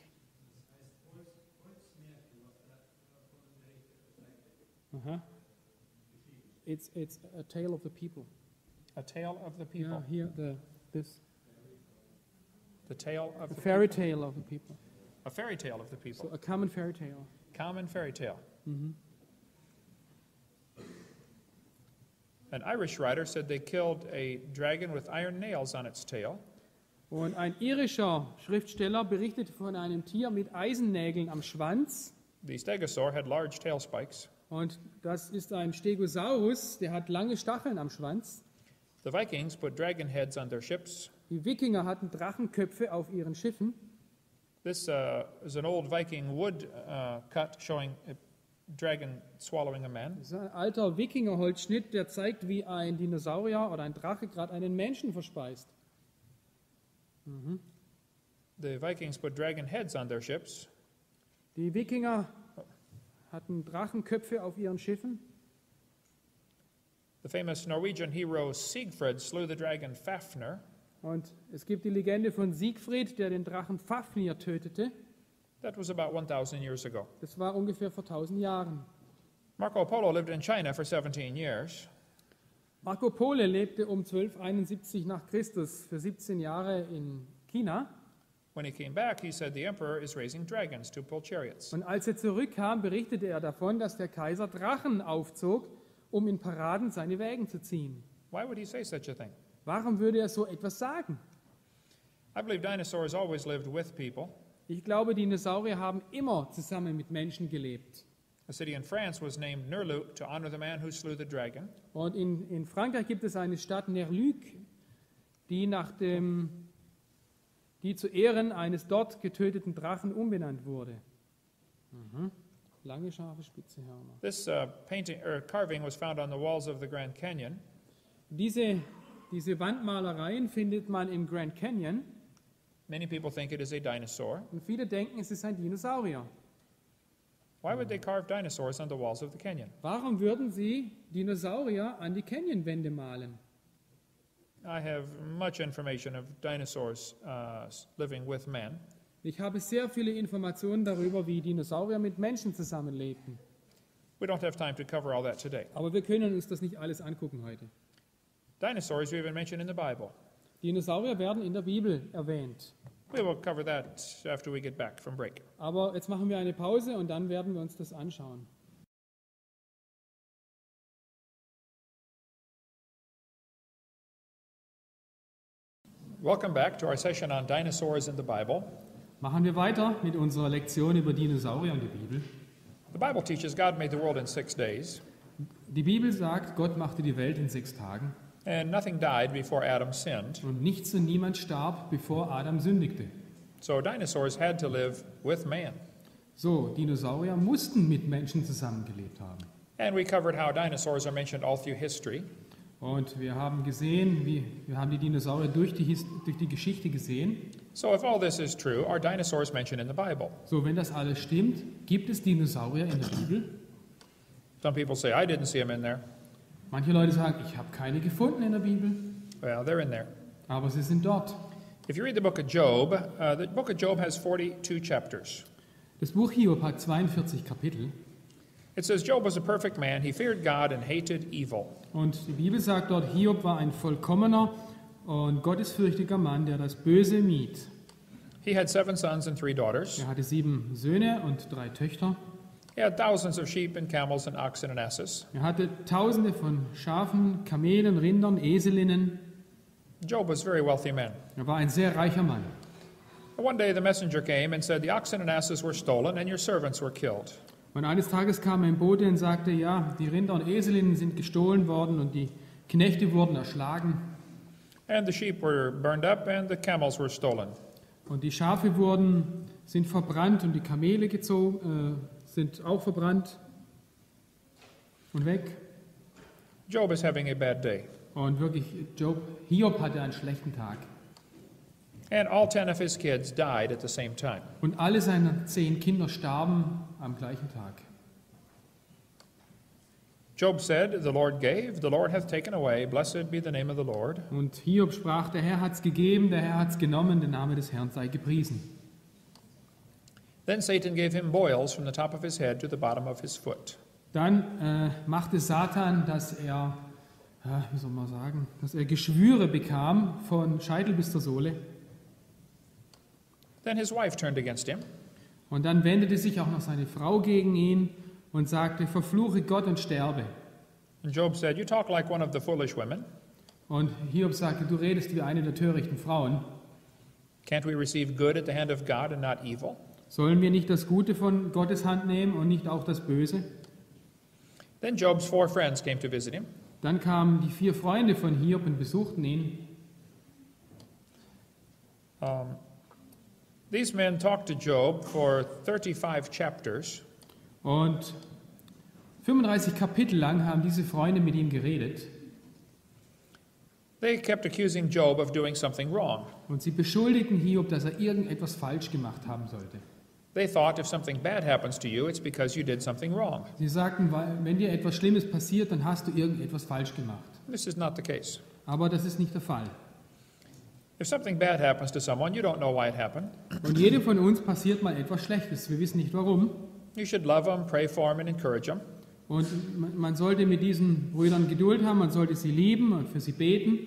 aha. It's a tale of the people. A tale of the people. Ja, hier this The tale of a the fairy people. tale of the people. A fairy tale of the So people. a common fairy tale. Common fairy tale. An Irish writer said they killed a dragon with iron nails on its tail. Und ein irischer Schriftsteller berichtet von einem Tier mit Eisennägeln am Schwanz. The stegosaur had large tail spikes. Und das ist ein Stegosaurus, der hat lange Stacheln am Schwanz. The Vikings put dragon heads on their ships. Die Wikinger hatten Drachenköpfe auf ihren Schiffen. This is an old Viking wood cut showing a dragon swallowing a man. Das ist ein alter Wikingerholzschnitt, der zeigt, wie ein Dinosaurier oder ein Drache gerade einen Menschen verspeist. The Vikings put dragon heads on their ships. Die Wikinger hatten Drachenköpfe auf ihren Schiffen. The famous Norwegian hero Siegfried slew the dragon Fafnir. Und es gibt die Legende von Siegfried, der den Drachen Fafnir tötete. That was about 1,000 years ago. Das war ungefähr vor 1000 Jahren. Marco Polo lived in China for 17 years. Marco Polo lebte um 1271 nach Christus für 17 Jahre in China. When he came back, he said the emperor is raising dragons to pull chariots. Und als er zurückkam, berichtete er davon, dass der Kaiser Drachen aufzog, um in Paraden seine Wägen zu ziehen. Why would he say such a thing? Warum würde er so etwas sagen? I believe dinosaurs always lived with people. Ich glaube, Dinosaurier haben immer zusammen mit Menschen gelebt. A city in France was named Nerluc to honor the man who slew the dragon. Und in Frankreich gibt es eine Stadt Nerluc, die zu Ehren eines dort getöteten Drachen umbenannt wurde. Lange, scharfe, spitze Hörner. This painting or carving was found on the walls of the Grand Canyon. Diese Wandmalereien findet man im Grand Canyon Many people think it is a dinosaur. und viele denken, es ist ein Dinosaurier. Why would they carve dinosaurs on the walls of the canyon? Warum würden sie Dinosaurier an die Canyonwände malen? I have much information of dinosaurs living with men. Ich habe sehr viele Informationen darüber, wie Dinosaurier mit Menschen zusammenlebten. We don't have time to cover all that today. Aber wir können uns das nicht alles angucken heute. Dinosaurs we even mentioned in the Bible. Dinosaurier werden in der Bibel erwähnt. We will cover that after we get back from break. Aber jetzt machen wir eine Pause und dann werden wir uns das anschauen. Welcome back to our session on dinosaurs in the Bible. Machen wir weiter mit unserer Lektion über Dinosaurier und die Bibel. The Bible teaches God made the world in 6 days, Die Bibel sagt, Gott machte die Welt in 6 Tagen and nothing died before Adam sinned. und nichts und niemand starb, bevor Adam sündigte. So dinosaurs had to live with man. So, Dinosaurier mussten mit Menschen zusammengelebt haben. And we covered how dinosaurs are mentioned all through history. Und wir haben gesehen, wir haben die Dinosaurier durch die Geschichte gesehen. So if all this is true, are dinosaurs mentioned in the Bible? So, wenn das alles stimmt, gibt es Dinosaurier in der Bibel? Some people say, I didn't see them in there. Manche Leute sagen, ich habe keine gefunden in der Bibel, Well, they're in there. aber sie sind dort. If you read the book of Job has 42 chapters. Das Buch Hiob hat 42 Kapitel. It says Job was a perfect man. He feared God and hated evil. Und die Bibel sagt dort, Hiob war ein vollkommener und gottesfürchtiger Mann, der das Böse mied. He had 7 sons and 3 daughters. Er hatte 7 Söhne und 3 Töchter. He had thousands of sheep and camels and oxen and asses. Er hatte Tausende von Schafen, Kamelen, Rindern, Eselinnen. Job was a very wealthy man. Er war ein sehr reicher Mann. One day the messenger came and said, the oxen and asses were stolen and your servants were killed. Und eines Tages kam ein Bote und sagte, ja, die Rinder und Eselinnen sind gestohlen worden und die Knechte wurden erschlagen. And the sheep were burned up and the camels were stolen. Und die Schafe sind verbrannt und die Kamele sind auch verbrannt und weg. Job is having a bad day. Und wirklich, Hiob hatte einen schlechten Tag. And all 10 of his kids died at the same time. Und alle seine 10 Kinder starben am gleichen Tag. Job said, the Lord gave, the Lord hath taken away, blessed be the name of the Lord. Und Hiob sprach, der Herr hat's gegeben, der Herr hat's genommen, der Name des Herrn sei gepriesen. Then Satan gave him boils from the top of his head to the bottom of his foot. Dann machte Satan, dass er Geschwüre bekam von Scheitel bis zur Sohle. Then his wife turned against him. Und dann wendete sich auch noch seine Frau gegen ihn und sagte, verfluche Gott und sterbe. And Job said, you talk like one of the foolish women. Und Hiob sagte, du redest wie eine der törichten Frauen. Can't we receive good at the hand of God and not evil? Sollen wir nicht das Gute von Gottes Hand nehmen und nicht auch das Böse? Then Job's 4 friends came to visit him. Dann kamen die 4 Freunde von Hiob und besuchten ihn. These men talked to Job for 35 chapters. Und 35 Kapitel lang haben diese Freunde mit ihm geredet. They kept accusing Job of doing something wrong. Und sie beschuldigten Hiob, dass er irgendetwas falsch gemacht haben sollte. They thought if something bad happens to you, it's because you did something wrong. Sie sagten, wenn dir etwas Schlimmes passiert, dann hast du irgendetwas falsch gemacht. This is not the case. Aber das ist nicht der Fall. If something bad happens to someone, you don't know why it happened. Und jedem von uns passiert mal etwas Schlechtes. Wir wissen nicht warum. You should love them, pray for them, and encourage them. Und man sollte mit diesen Brüdern Geduld haben, man sollte sie lieben und für sie beten.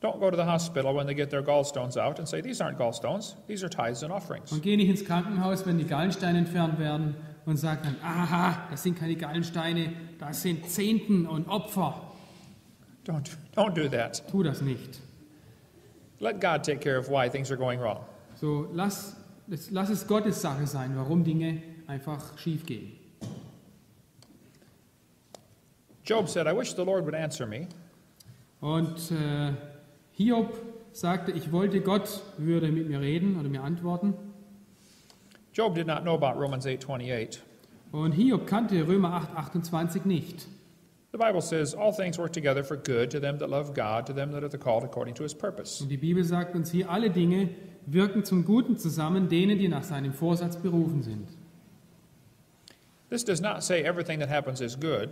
Don't go to the hospital when they get their gallstones out and say, these aren't gallstones, these are tithes and offerings. Und geh nicht ins Krankenhaus, wenn die Gallensteine entfernt werden und sag dann, aha, das sind keine Gallensteine, das sind Zehnten und Opfer. Don't do that. Tu das nicht. Let God take care of why things are going wrong. So, lass es Gottes Sache sein, warum Dinge einfach schief gehen. Job said, I wish the Lord would answer me. Und Hiob sagte, ich wollte, Gott würde mit mir reden oder mir antworten. Job did not know about Romans 8:28. Und Hiob kannte Römer 8,28 nicht. The Bible says, all things work together for good to them that love God, to them that are the called according to his purpose. Und die Bibel sagt uns hier, alle Dinge wirken zum Guten zusammen, denen, die nach seinem Vorsatz berufen sind. This does not say everything that happens is good.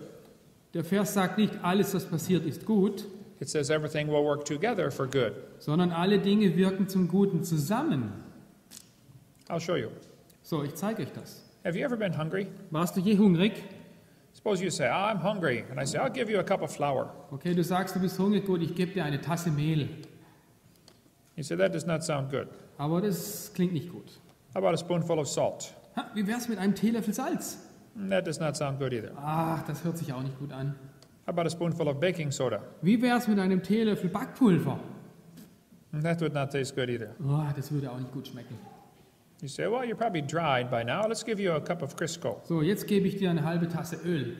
Der Vers sagt nicht, alles, was passiert, ist gut, It says everything will work together for good. sondern alle Dinge wirken zum Guten zusammen. I'll show you. So, ich zeige euch das. Have you ever been hungry? Warst du je hungrig? Suppose you say, I'm hungry. And I say, I'll give you a cup of flour. Okay, du sagst, du bist hungrig, gut, ich gebe dir eine Tasse Mehl. You say, that does not sound good. Aber das klingt nicht gut. How about a spoonful of salt? Ha, wie wär's mit einem Teelöffel Salz? That does not sound good either. Ach, das hört sich auch nicht gut an. How about a spoonful of baking soda? Wie wär's mit einem Teelöffel Backpulver? That would not taste good either. Oh, das würde auch nicht gut schmecken. You say, well, you're probably dried by now. Let's give you a cup of Crisco. So, jetzt gebe ich dir eine halbe Tasse Öl.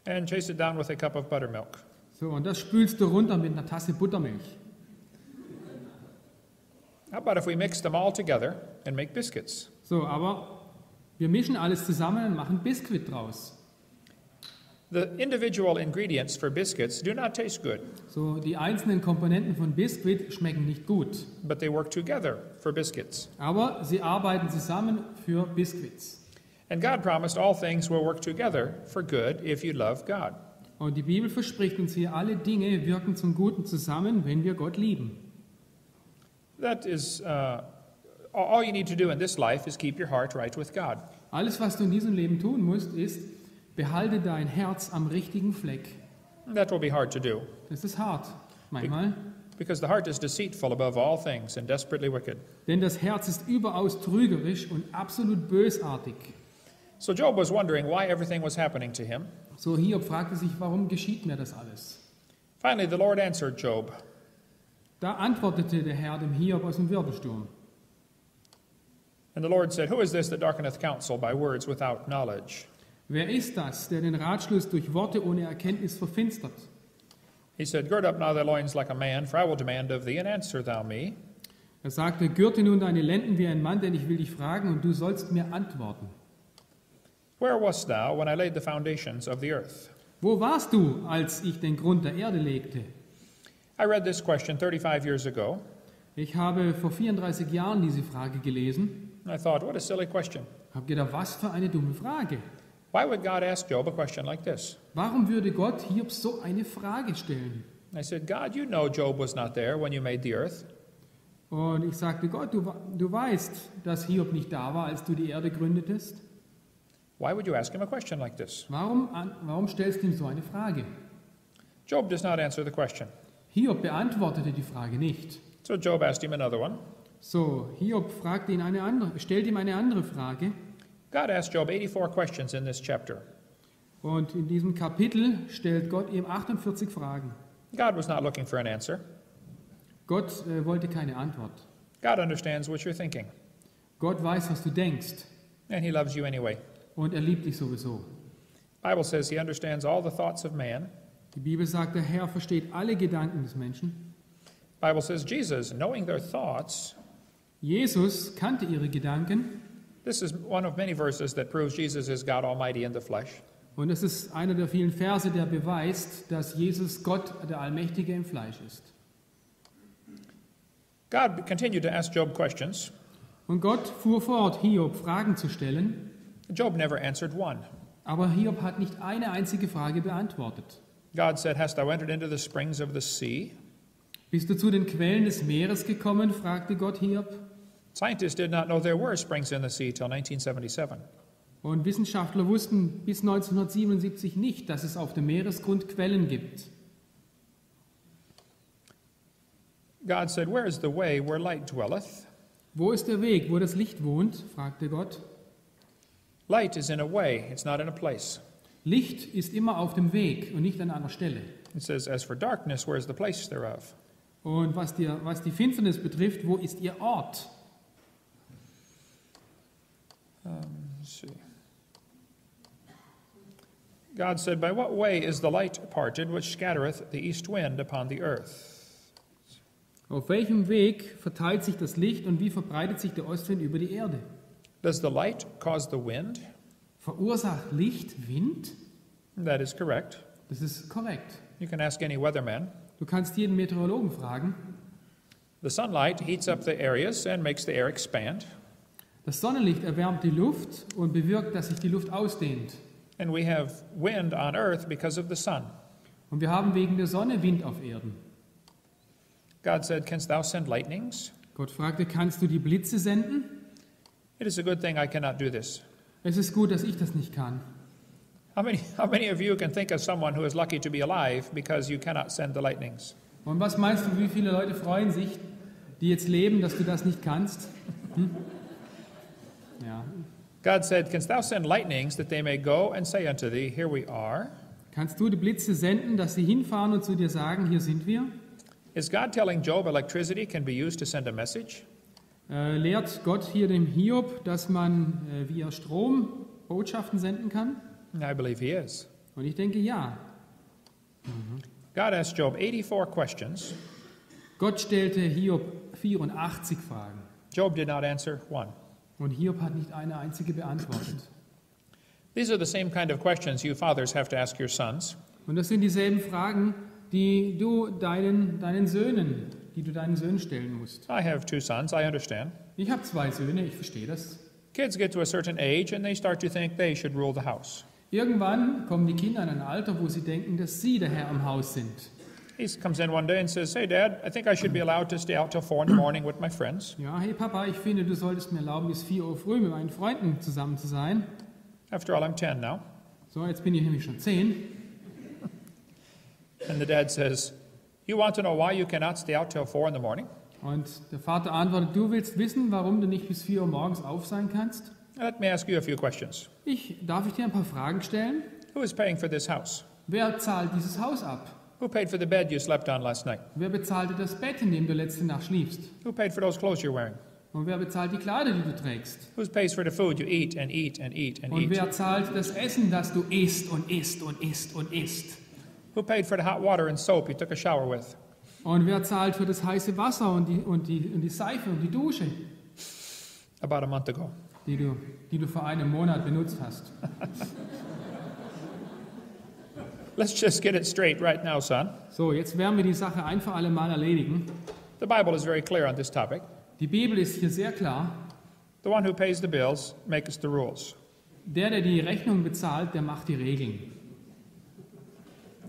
And chase it down with a cup of buttermilk. So, und das spülst du runter mit einer Tasse Buttermilch. How about if we mix them all together and make biscuits? So, aber wir mischen alles zusammen und machen Biskuit draus. The individual ingredients for biscuits do not taste good, So, die einzelnen Komponenten von Biskuit schmecken nicht gut. but they work together for biscuits. Aber sie arbeiten zusammen für Biskuits. And God promised all things will work together for good if you love God. Und die Bibel verspricht uns hier, alle Dinge wirken zum Guten zusammen, wenn wir Gott lieben. That is, all you need to do in this life is keep your heart right with God. Alles, was du in diesem Leben tun musst, ist, behalte dein Herz am richtigen Fleck. That will be hard to do, Das ist hart, manchmal. because the heart is deceitful above all things and desperately wicked. Denn das Herz ist überaus trügerisch und absolut bösartig. So Job was wondering why everything was happening to him. So Hiob fragte sich, warum geschieht mir das alles? Finally, the Lord answered Job. Da antwortete der Herr dem Hiob aus dem Wirbelsturm. And the Lord said, Who is this that darkeneth counsel by words without knowledge? Wer ist das, der den Ratschluss durch Worte ohne Erkenntnis verfinstert? He said, Gird up now thy loins like a man, for I will demand of thee, and answer thou me. Er sagte, gürte nun deine Lenden wie ein Mann, denn ich will dich fragen und du sollst mir antworten. Where wast thou when I laid the foundations of the earth? Wo warst du, als ich den Grund der Erde legte? I read this question 35 years ago, Ich habe vor 34 Jahren diese Frage gelesen. and I thought, what a silly question. Habe gedacht, was für eine dumme Frage. Why would God ask Job a question like this? Warum würde Gott Hiob so eine Frage stellen? And I said, God, you know Job was not there when you made the earth. Und ich sagte, Gott, du weißt, dass Hiob nicht da war, als du die Erde gründetest. Why would you ask him a question like this? Warum stellst du ihm so eine Frage? Job does not answer the question. Hiob beantwortete die Frage nicht. So Job asked him another one. So, Hiob stellt ihm eine andere Frage. God asked Job 84 questions in this chapter. Und in diesem Kapitel stellt Gott ihm 48 Fragen. God was not looking for an answer. Gott wollte keine Antwort. God understands what you're thinking, Gott weiß, was du denkst. and he loves you anyway. Und er liebt dich sowieso. Bible says he understands all the thoughts of man. Die Bibel sagt, der Herr versteht alle Gedanken des Menschen. Bible says Jesus, knowing their thoughts, Jesus kannte ihre Gedanken. this is one of many verses that proves Jesus is God Almighty in the flesh. Und es ist einer der vielen Verse, der beweist, dass Jesus Gott, der Allmächtige, im Fleisch ist. God continued to ask Job questions. Und Gott fuhr fort, Hiob Fragen zu stellen. Job never answered one. Aber Hiob hat nicht eine einzige Frage beantwortet. God said, Hast thou entered into the springs of the sea? Bist du zu den Quellen des Meeres gekommen? Fragte Gott Hiob. Scientists did not know there were springs in the sea till 1977. Und Wissenschaftler wussten bis 1977 nicht, dass es auf dem Meeresgrund Quellen gibt. God said, Where is the way where light dwelleth? Wo ist der Weg, wo das Licht wohnt? Fragte Gott. Light is in a way, it's not in a place. Licht ist immer auf dem Weg und nicht an einer Stelle. It says, As for darkness, where is the place thereof? Und was die Finsternis betrifft, wo ist ihr Ort? Let's see. God said, "By what way is the light parted, which scattereth the east wind upon the earth?" Auf welchem Weg verteilt sich das Licht und wie verbreitet sich der Ostwind über die Erde? Does the light cause the wind? Verursacht Licht Wind? That is correct. Das ist korrekt. You can ask any weatherman. Du kannst jeden Meteorologen fragen. The sunlight heats up the areas and makes the air expand. Das Sonnenlicht erwärmt die Luft und bewirkt, dass sich die Luft ausdehnt. And we have wind on earth because of the sun. Und wir haben wegen der Sonne Wind auf Erden. God said, "Canst thou send lightnings?" Gott fragte, kannst du die Blitze senden? It is a good thing I cannot do this. Es ist gut, dass ich das nicht kann. How many of you can think of someone who is lucky to be alive because you cannot send the lightnings? Und was meinst du, wie viele Leute freuen sich, die jetzt leben, dass du das nicht kannst? Ja. God said, "Canst thou send lightnings that they may go and say unto thee, Here we are?" Kannst du die Blitze senden, dass sie hinfahren und zu dir sagen, hier sind wir? Is God telling Job electricity can be used to send a message? Lehrt Gott hier dem Hiob, dass man via Strom Botschaften senden kann? I believe he is. Und ich denke, ja. God asked Job 84 questions. Gott stellte Hiob 84 Fragen. Job did not answer one. Und Hiob hat nicht eine einzige beantwortet. These are the same kind of questions you fathers have to ask your sons. Und das sind dieselben Fragen, die du deinen Söhnen stellen musst. I have 2 sons, I understand. Ich habe 2 Söhne, ich verstehe das. Kids get to a certain age and they start to think they should rule the house. Irgendwann kommen die Kinder in ein Alter, wo sie denken, dass sie der Herr im Haus sind. He comes in one day and says, "Hey Dad, I think I should be allowed to stay out till 4 in the morning with my friends." Ja, hey Papa, ich finde, du solltest mir erlauben, bis 4 Uhr früh mit meinen Freunden zusammen zu sein. After all, I'm 10 now. So, jetzt bin ich nämlich schon 10. And the dad says, "You want to know why you cannot stay out till 4 in the morning? Und der Vater antwortet, du willst wissen, warum du nicht bis 4 Uhr morgens auf sein kannst? Let me ask you a few questions. Darf ich dir ein paar Fragen stellen? Who is paying for this house? Wer zahlt dieses Haus ab? Who paid for the bed you slept on last night? Wer bezahlte das Bett, in dem du letzte Nacht schliefst? Who paid for those clothes you're wearing? Und wer bezahlt die Kleider, die du trägst? Who pays for the food you eat and eat and eat and Und eat? wer zahlt das Essen, das du isst und isst und isst und isst? Who paid for the hot water and soap you took a shower with? Und wer zahlt für das heiße Wasser und die Seife und die Dusche, About a month ago. die du vor einem Monat benutzt hast? Let's just get it straight right now, son. So, jetzt werden wir die Sache ein für alle Mal erledigen. The Bible is very clear on this topic. Die Bibel ist hier sehr klar. The one who pays the bills makes the rules. Der die Rechnung bezahlt, der macht die Regeln.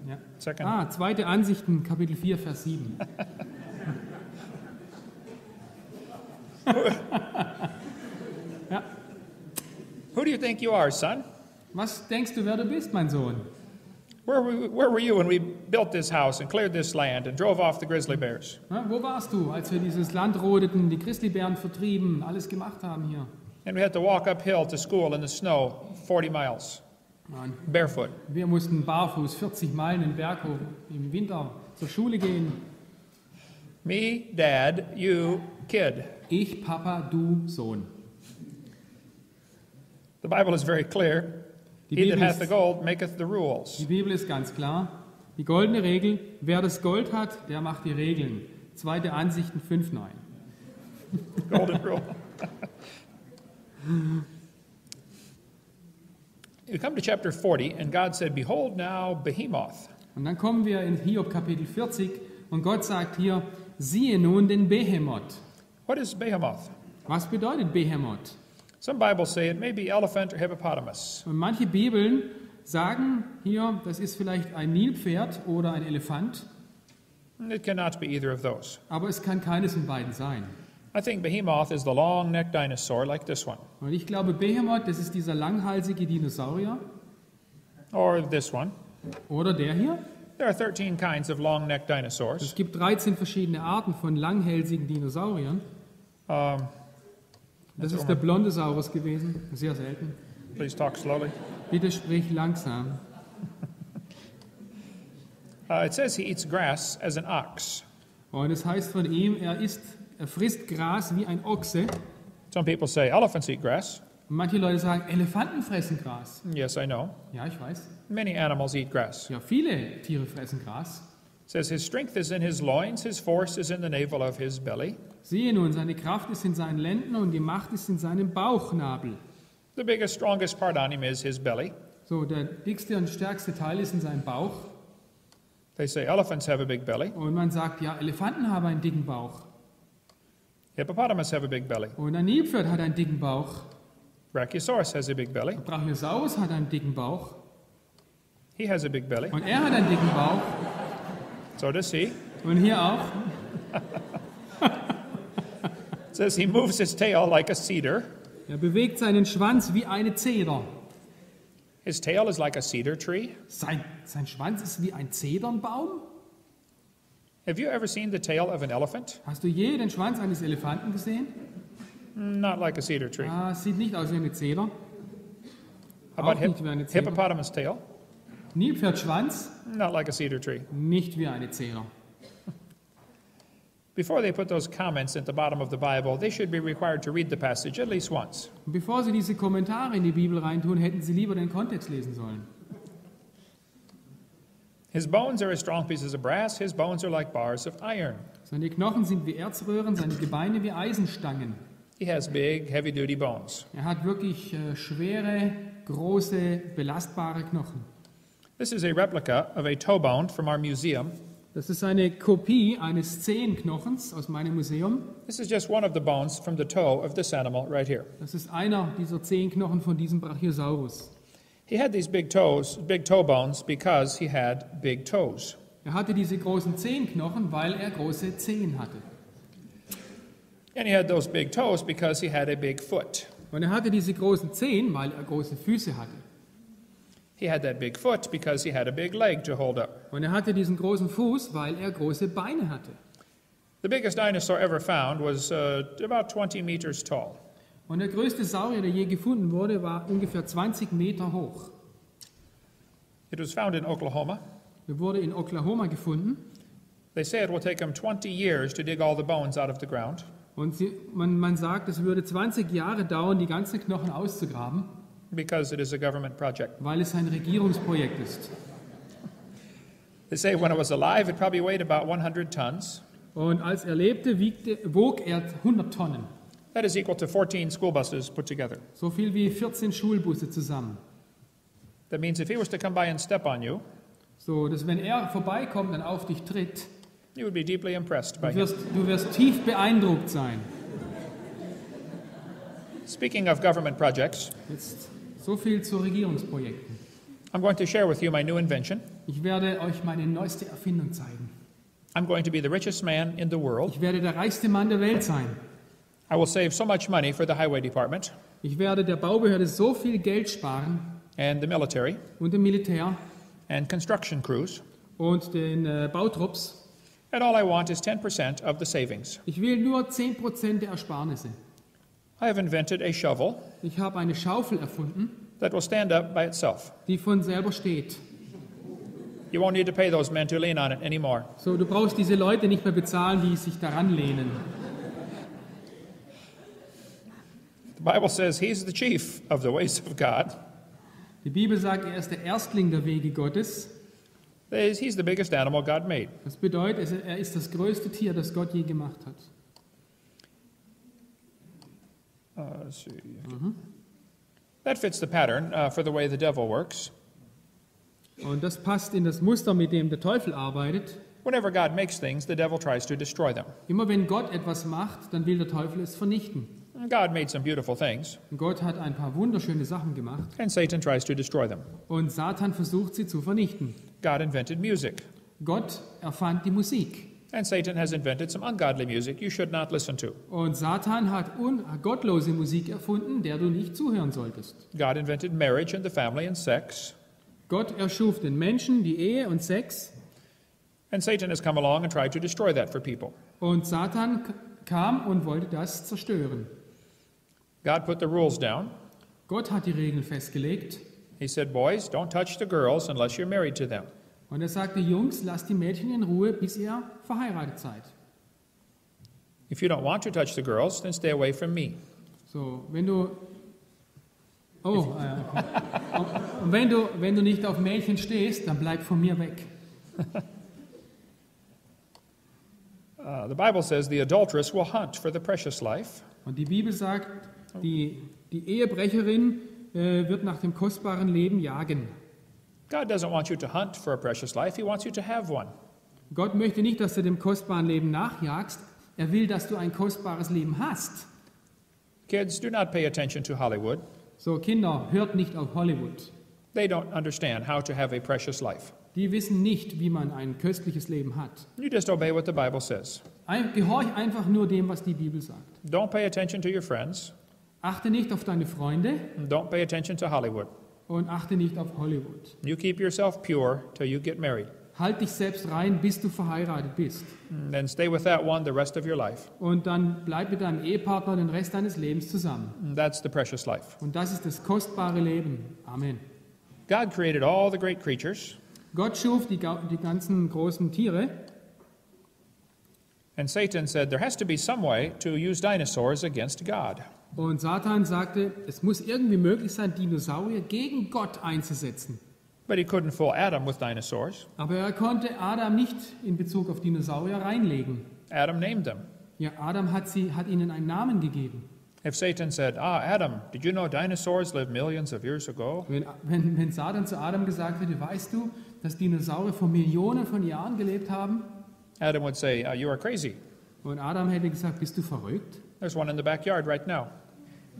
Ja. Second. Zweite Ansichten, Kapitel 4, Vers 7. Ja. Who do you think you are, son? Was denkst du, wer du bist, mein Sohn? Where were you when we built this house and cleared this land and drove off the grizzly bears? Ja, wo warst du, als wir dieses Land rodeten, die Grizzlybären vertrieben, alles gemacht haben hier? And we had to walk uphill to school in the snow 40 miles, Mann. barefoot. Wir mussten barfuß 40 Meilen den Berg hoch im Winter zur Schule gehen. Me, Dad, you, kid. Ich, Papa, du, Sohn. The Bible is very clear. Die He that Bibel hath the ist- gold maketh the rules. Die Bibel ist ganz klar. Die goldene Regel, wer das Gold hat, der macht die Regeln. Zweite Ansichten 5,9. Golden rule. You come to chapter 40, and God said, "Behold now Behemoth." Und dann kommen wir in Hiob Kapitel 40 und Gott sagt hier, siehe nun den Behemoth. What is Behemoth? Was bedeutet Behemoth? Some Bibles say it may be elephant or hippopotamus. Und manche Bibeln sagen hier, das ist vielleicht ein Nilpferd oder ein Elefant, It cannot be either of those. aber es kann keines von beiden sein. I think Behemoth is the long-necked dinosaur like this one, Und ich glaube, Behemoth, das ist dieser langhalsige Dinosaurier or this one. oder der hier. There are 13 kinds of long-necked dinosaurs. Es gibt 13 verschiedene Arten von langhälsigen Dinosauriern. Das ist der Blondosaurus gewesen, sehr selten. Please talk slowly. Bitte sprich langsam. It says he eats grass as an ox. Und es heißt von ihm, er frisst Gras wie ein Ochse. Some people say elephants eat grass. Und manche Leute sagen, Elefanten fressen Gras. Yes, I know. Ja, ich weiß. Many animals eat grass. Ja, viele Tiere fressen Gras. It says his strength is in his loins, his force is in the navel of his belly. Siehe nun, seine Kraft ist in seinen Lenden und die Macht ist in seinem Bauchnabel. The biggest, strongest part on him is his belly. So, der dickste und stärkste Teil ist in seinem Bauch. They say elephants have a big belly. Und man sagt, ja, Elefanten haben einen dicken Bauch. Hippopotamus have a big belly. Und ein Nilpferd hat einen dicken Bauch. Brachiosaurus has a big belly. Brachiosaurus hat einen dicken Bauch. He has a big belly. Und er hat einen dicken Bauch. So does he. Und hier auch. It says he moves his tail like a cedar. Er bewegt seinen Schwanz wie eine Zeder. His tail is like a cedar tree. Sein Schwanz ist wie ein Zedernbaum. Have you ever seen the tail of an elephant? Hast du je den Schwanz eines Elefanten gesehen? Not like a cedar tree. Ah, sieht nicht aus wie eine Zeder. How Auch about nicht wie eine Zeder. hippopotamus tail? Nilpferdschwanz, Not like a cedar tree. nicht wie eine Zeder. Before they put those comments at the bottom of the Bible, they should be required to read the passage at least once. Und bevor Sie diese Kommentare in die Bibel reintun, hätten Sie lieber den Kontext lesen sollen. His bones are as strong pieces of brass, his bones are like bars of iron. Seine Knochen sind wie Erzröhren, seine Gebeine wie Eisenstangen. He has big, heavy-duty bones. Er hat wirklich schwere, große, belastbare Knochen. This is a replica of a toe bone from our museum. Das ist eine Kopie eines Zehenknochens aus meinem Museum. This is just one of the bones from the toe of this animal right here. Das ist einer dieser Zehenknochen von diesem Brachiosaurus. He had these big toe bones because he had big toes. Er hatte diese großen Zehenknochen, weil er große Zehen hatte. And he had those big toes because he had a big foot. Und er hatte diese großen Zehen, weil er große Füße hatte. He had that big foot because he had a big leg to hold up. Und er hatte diesen großen Fuß, weil er große Beine hatte. The biggest dinosaur ever found was about 20 meters tall. Und der größte Saurier, der je gefunden wurde, war ungefähr 20 Meter hoch. It was found in Oklahoma. Er wurde in Oklahoma gefunden. They say it will take him 20 years to dig all the bones out of the ground. Und man sagt, es würde 20 Jahre dauern, die ganzen Knochen auszugraben, Because it is a government project. weil es ein Regierungsprojekt ist. They say when it was alive, it probably weighed about 100 tons. Und als er lebte, wog er 100 Tonnen. That is equal to 14 school buses put together. So viel wie 14 Schulbusse zusammen. That means if he was to come by and step on you, So, dass wenn er vorbeikommt und auf dich tritt, you would be deeply impressed by du him. wirst tief beeindruckt sein. Speaking of government projects, Jetzt so viel zu Regierungsprojekten. I'm going to share with you my new invention. Ich werde euch meine neueste Erfindung zeigen. I'm going to be the richest man in the world. Ich werde der reichste Mann der Welt sein. I will save so much money for the highway department Ich werde der Baubehörde so viel Geld sparen and the military und dem Militär and construction crews. und den Bautrupps. And all I want is 10% of the savings. Ich will nur 10% der Ersparnisse. I have invented a shovel Ich habe eine Schaufel erfunden, that will stand up by itself. die von selber steht. You won't need to pay those men to lean on it anymore. So, du brauchst diese Leute nicht mehr bezahlen, die sich daran lehnen. The Bible says he's the chief of the ways of God. Die Bibel sagt, er ist der Erstling der Wege Gottes. He's the biggest animal God made. Das bedeutet, er ist das größte Tier, das Gott je gemacht hat. Let's see. That fits the pattern for the way the devil works. Und das passt in das Muster, mit dem der Teufel arbeitet. Whenever God makes things, the devil tries to destroy them. Immer wenn Gott etwas macht, dann will der Teufel es vernichten. God made some beautiful things, Und Gott hat ein paar wunderschöne Sachen gemacht and Satan tries to destroy them. und Satan versucht sie zu vernichten. God invented music, Gott erfand die Musik and Satan has invented some ungodly music you should not listen to. und Satan hat gottlose Musik erfunden, der du nicht zuhören solltest. God invented marriage and the family and sex, Gott erschuf den Menschen, die Ehe und Sex and Satan has come along and tried to destroy that for people. und Satan kam und wollte das zerstören. God put the rules down. Gott hat die Regeln festgelegt He said, boys, don't touch the girls unless you're married to them. und er sagte, Jungs, lasst die Mädchen in Ruhe, bis ihr verheiratet seid. If you don't want to touch the girls, then stay away from me. So, wenn du Oh, okay. Und wenn du nicht auf Mädchen stehst, dann bleib von mir weg. The Bible says the adulteress will hunt for the precious life. Und die Bibel sagt, die Ehebrecherin wird nach dem kostbaren Leben jagen. God doesn't want you to hunt for a precious life. He wants you to have one. Gott möchte nicht, dass du dem kostbaren Leben nachjagst. Er will, dass du ein kostbares Leben hast. Kids, do not pay attention to Hollywood. So, Kinder, hört nicht auf Hollywood. They don't understand how to have a precious life. Die wissen nicht, wie man ein köstliches Leben hat. You just obey what the Bible says. Gehorch einfach nur dem, was die Bibel sagt. Don't pay attention to your friends. Achte nicht auf deine Freunde And don't pay attention to Hollywood. und achte nicht auf Hollywood. You keep yourself pure till you get married. Halt dich selbst rein, bis du verheiratet bist. And then stay with that one the rest of your life. Und dann bleib mit deinem Ehepartner den Rest deines Lebens zusammen. And that's the precious life. Und das ist das kostbare Leben. Amen. God created all the great creatures, Gott schuf die ganzen großen Tiere. and Satan said there has to be some way to use dinosaurs against God. Und Satan sagte, es muss irgendwie möglich sein, Dinosaurier gegen Gott einzusetzen. But he couldn't fool Adam with dinosaurs. Aber er konnte Adam nicht in Bezug auf Dinosaurier reinlegen. Adam named them. Ja, Adam hat ihnen einen Namen gegeben. If Satan said, Adam, did you know dinosaurs lived millions of years ago? Wenn Satan zu Adam gesagt hätte, weißt du, dass Dinosaurier vor Millionen von Jahren gelebt haben? Adam would say, you are crazy. Und Adam hätte gesagt, bist du verrückt? There's one in the backyard right now.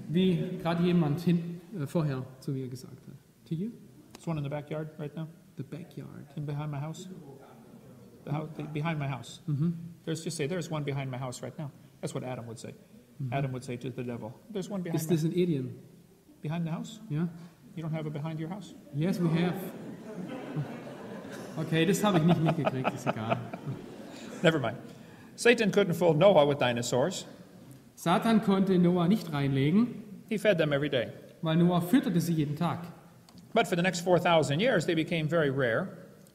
Wie gerade jemand vorher zu mir gesagt hat. To you? There's one in the backyard right now, The backyard. behind my house. Behind my house. There's one behind my house right now. That's what Adam would say. Adam would say to the devil, there's one behind Is this an idiom? behind the house? Ja? You don't have it behind your house? Yes, we have. Okay, das habe ich nicht mitgekriegt, ist egal. Never mind. Satan couldn't fool Noah with dinosaurs. Satan konnte Noah nicht reinlegen, He fed them every day. weil Noah fütterte sie jeden Tag. But for the next 4,000 years, they became very rare.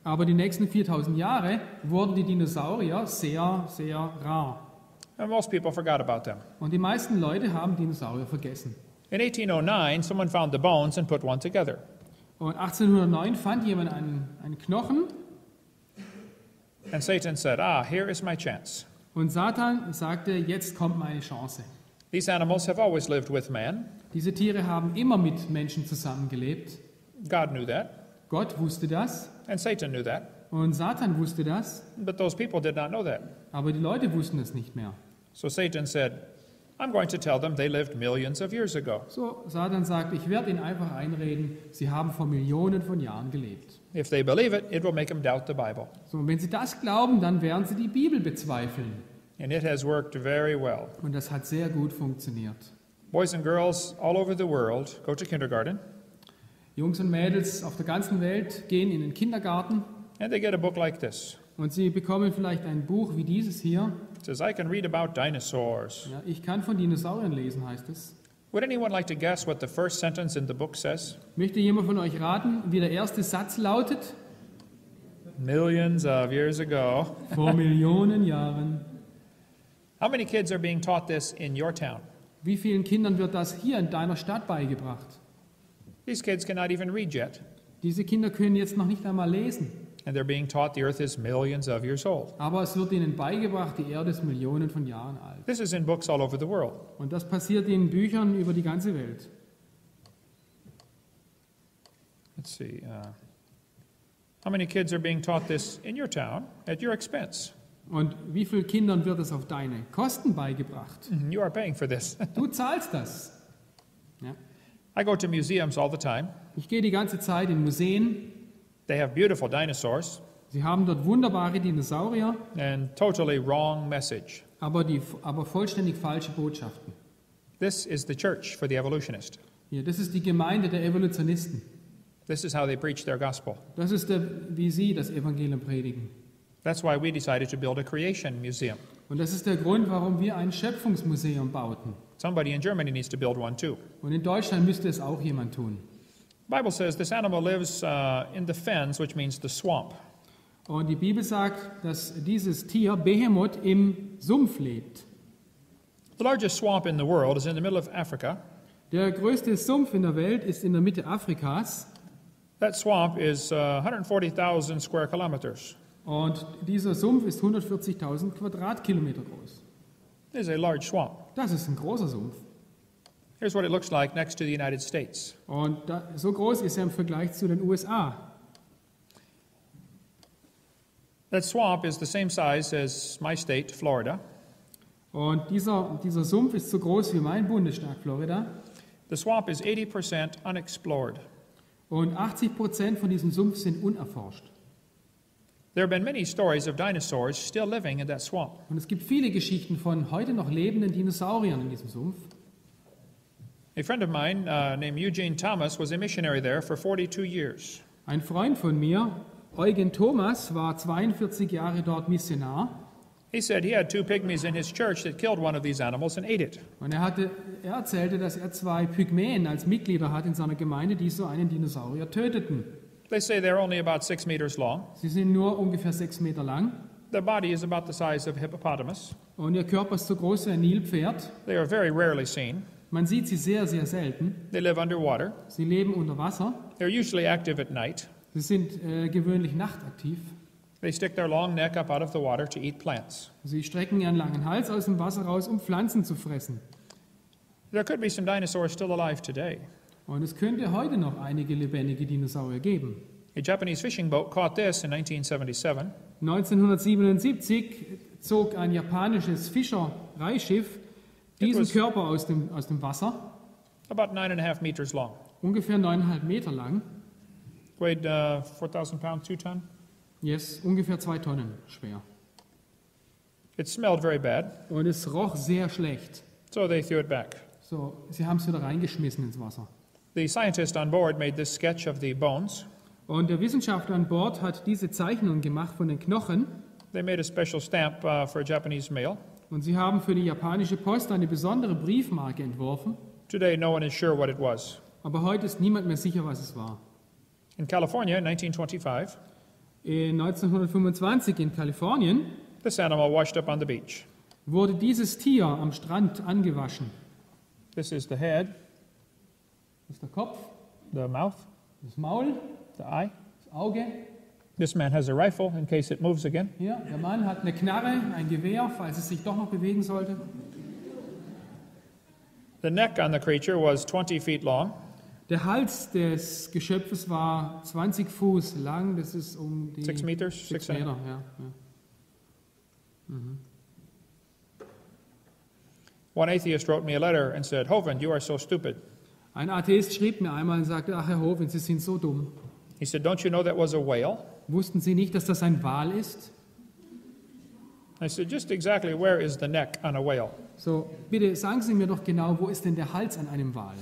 Aber die nächsten 4000 Jahre wurden die Dinosaurier sehr, sehr rar. And most people forgot about them. Und die meisten Leute haben Dinosaurier vergessen. In 1809, someone found the bones and put one together. Und 1809 fand jemand einen Knochen And Satan said, here is my chance. und Satan sagte, jetzt kommt meine Chance. These animals have always lived with man. Diese Tiere haben immer mit Menschen zusammengelebt. God knew that, Gott wusste das and Satan knew that. und Satan wusste das, But those people did not know that. aber die Leute wussten es nicht mehr. So Satan said, I'm going to tell them they lived millions of years ago. So, Satan sagt, ich werde ihnen einfach einreden, sie haben vor Millionen von Jahren gelebt. If they believe it, it will make them doubt the Bible. So, und wenn sie das glauben, dann werden sie die Bibel bezweifeln. And it has worked very well. Und das hat sehr gut funktioniert. Boys and girls all over the world go to kindergarten, Jungs und Mädels auf der ganzen Welt gehen in den Kindergarten and they get a book like this. und sie bekommen vielleicht ein Buch wie dieses hier. It says, I can read about dinosaurs. Ja, ich kann von Dinosauriern lesen, heißt es. Would anyone like to guess what the first sentence in the book says? Möchte jemand von euch raten, wie der erste Satz lautet? Millions of years ago. Vor Millionen Jahren. How many kids are being taught this in your town? Wie vielen Kindern wird das hier in deiner Stadt beigebracht? These kids cannot even read yet, Diese Kinder können jetzt noch nicht einmal lesen. and they're being taught the earth is millions of years old. Aber es wird ihnen beigebracht, die Erde ist Millionen von Jahren alt. This is in books all over the world. Und das passiert in Büchern über die ganze Welt. Let's see. How many kids are being taught this in your town at your expense? Und wie vielen Kindern wird es auf deine Kosten beigebracht? You are paying for this. Du zahlst das. Ja. I go to museums all the time. Ich gehe die ganze Zeit in Museen. They have beautiful dinosaurs Sie haben dort wunderbare Dinosaurier, and totally wrong message. aber vollständig falsche Botschaften. This is the church for the evolutionist. Ja, das ist die Gemeinde der Evolutionisten. This is how they preach their gospel. Das ist wie sie das Evangelium predigen. That's why we decided to build a creation museum. Und das ist der Grund, warum wir ein Schöpfungsmuseum bauten. Somebody in Germany needs to build one too. Und in Deutschland müsste es auch jemand tun. The Bible says this animal lives in the fens, which means the swamp. Und die Bibel sagt, dass dieses Tier, Behemoth, im Sumpf lebt. The largest swamp in the world is in the middle of Africa. Der größte Sumpf in der Welt ist in der Mitte Afrikas. That swamp is 140,000 square kilometers. Und dieser Sumpf ist 140.000 Quadratkilometer groß. It is a large swamp. Das ist ein großer Sumpf. Here's what it looks like next to the United States. Und so groß ist er im Vergleich zu den USA. That swamp is the same size as my state, Florida. Und dieser Sumpf ist so groß wie mein Bundesstaat Florida. The swamp is 80% unexplored. Und 80% von diesem Sumpf sind unerforscht. There have been many stories of dinosaurs still living in that swamp. Und es gibt viele Geschichten von heute noch lebenden Dinosauriern in diesem Sumpf. A friend of mine named Eugene Thomas was a missionary there for 42 years. Ein Freund von mir, Eugen Thomas, war 42 Jahre dort Missionar. He said he had 2 pygmies in his church that killed one of these animals and ate it. Und er erzählte, dass er 2 Pygmäen als Mitglieder hat in seiner Gemeinde, die so einen Dinosaurier töteten. They say they're only about 6 meters long. Sie sind nur ungefähr 6 Meter lang. Their body is about the size of a hippopotamus. Und ihr Körper ist so groß wie ein Nilpferd. They are very rarely seen. Man sieht sie sehr, sehr selten. They live underwater. Sie leben unter Wasser. They're usually active at night. Sie sind gewöhnlich nachtaktiv. They stick their long neck up out of the water to eat plants. Sie strecken ihren langen Hals aus dem Wasser raus, um Pflanzen zu fressen. There could be some dinosaurs still alive today. Und es könnte heute noch einige lebendige Dinosaurier geben. A Japanese fishing boat caught this in 1977. 1977 zog ein japanisches Fischereischiff diesen Körper aus dem Wasser, About 9.5 meters long. ungefähr 9,5 Meter lang. Weighed 4,000 pounds, 2 ton. Yes, ungefähr 2 Tonnen schwer. It smelled very bad, Und es roch sehr schlecht. so they threw it back. So, sie haben es wieder reingeschmissen ins Wasser. The scientist on board made this sketch of the bones. Und der Wissenschaftler an Bord hat diese Zeichnung gemacht von den Knochen. They made a special stamp for Japanese mail. Und sie haben für die japanische Post eine besondere Briefmarke entworfen. Today, no one is sure what it was. Aber heute ist niemand mehr sicher, was es war. In California, in 1925, 1925 in Kalifornien this animal washed up on the beach. wurde dieses Tier am Strand angewaschen. This is the head, Das ist der Kopf, the mouth, das Maul, the eye. das Auge. This man has a rifle in case it moves again. Hier, der Mann hat eine Knarre, ein Gewehr, falls es sich doch noch bewegen sollte. The neck on the creature was 20 feet long. Der Hals des Geschöpfes war 20 Fuß lang, das ist um die 6 meters, 6 6 Meter. Ja. One atheist wrote me a letter and said, Hovind, you are so stupid. Ein Atheist schrieb mir einmal und sagte, ach Herr Hovind, Sie sind so dumm. He said, don't you know that was a whale? Wussten Sie nicht, dass das ein Wal ist? I said, just exactly where is the neck on a whale? So, bitte sagen Sie mir doch genau, wo ist denn der Hals an einem Wal?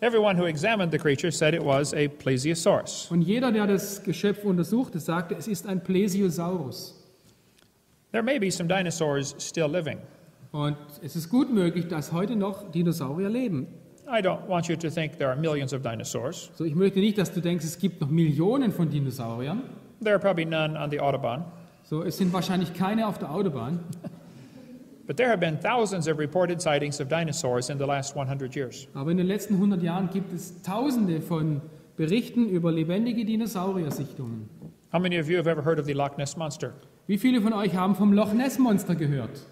Everyone who examined the creature said it was a plesiosaurus. Und jeder, der das Geschöpf untersuchte, sagte, es ist ein Plesiosaurus. There may be some dinosaurs still living. Und es ist gut möglich, dass heute noch Dinosaurier leben. I don't want you to think there are millions of dinosaurs. So, ich möchte nicht, dass du denkst, es gibt noch Millionen von Dinosauriern. There are probably none on the Autobahn. So, es sind wahrscheinlich keine auf der Autobahn. But there have been thousands of reported sightings of dinosaurs in the last 100 years. Aber in den letzten 100 Jahren gibt es Tausende von Berichten über lebendige Dinosaurier-Sichtungen. How many of you have ever heard of the Loch Ness Monster? Wie viele von euch haben vom Loch Ness Monster gehört?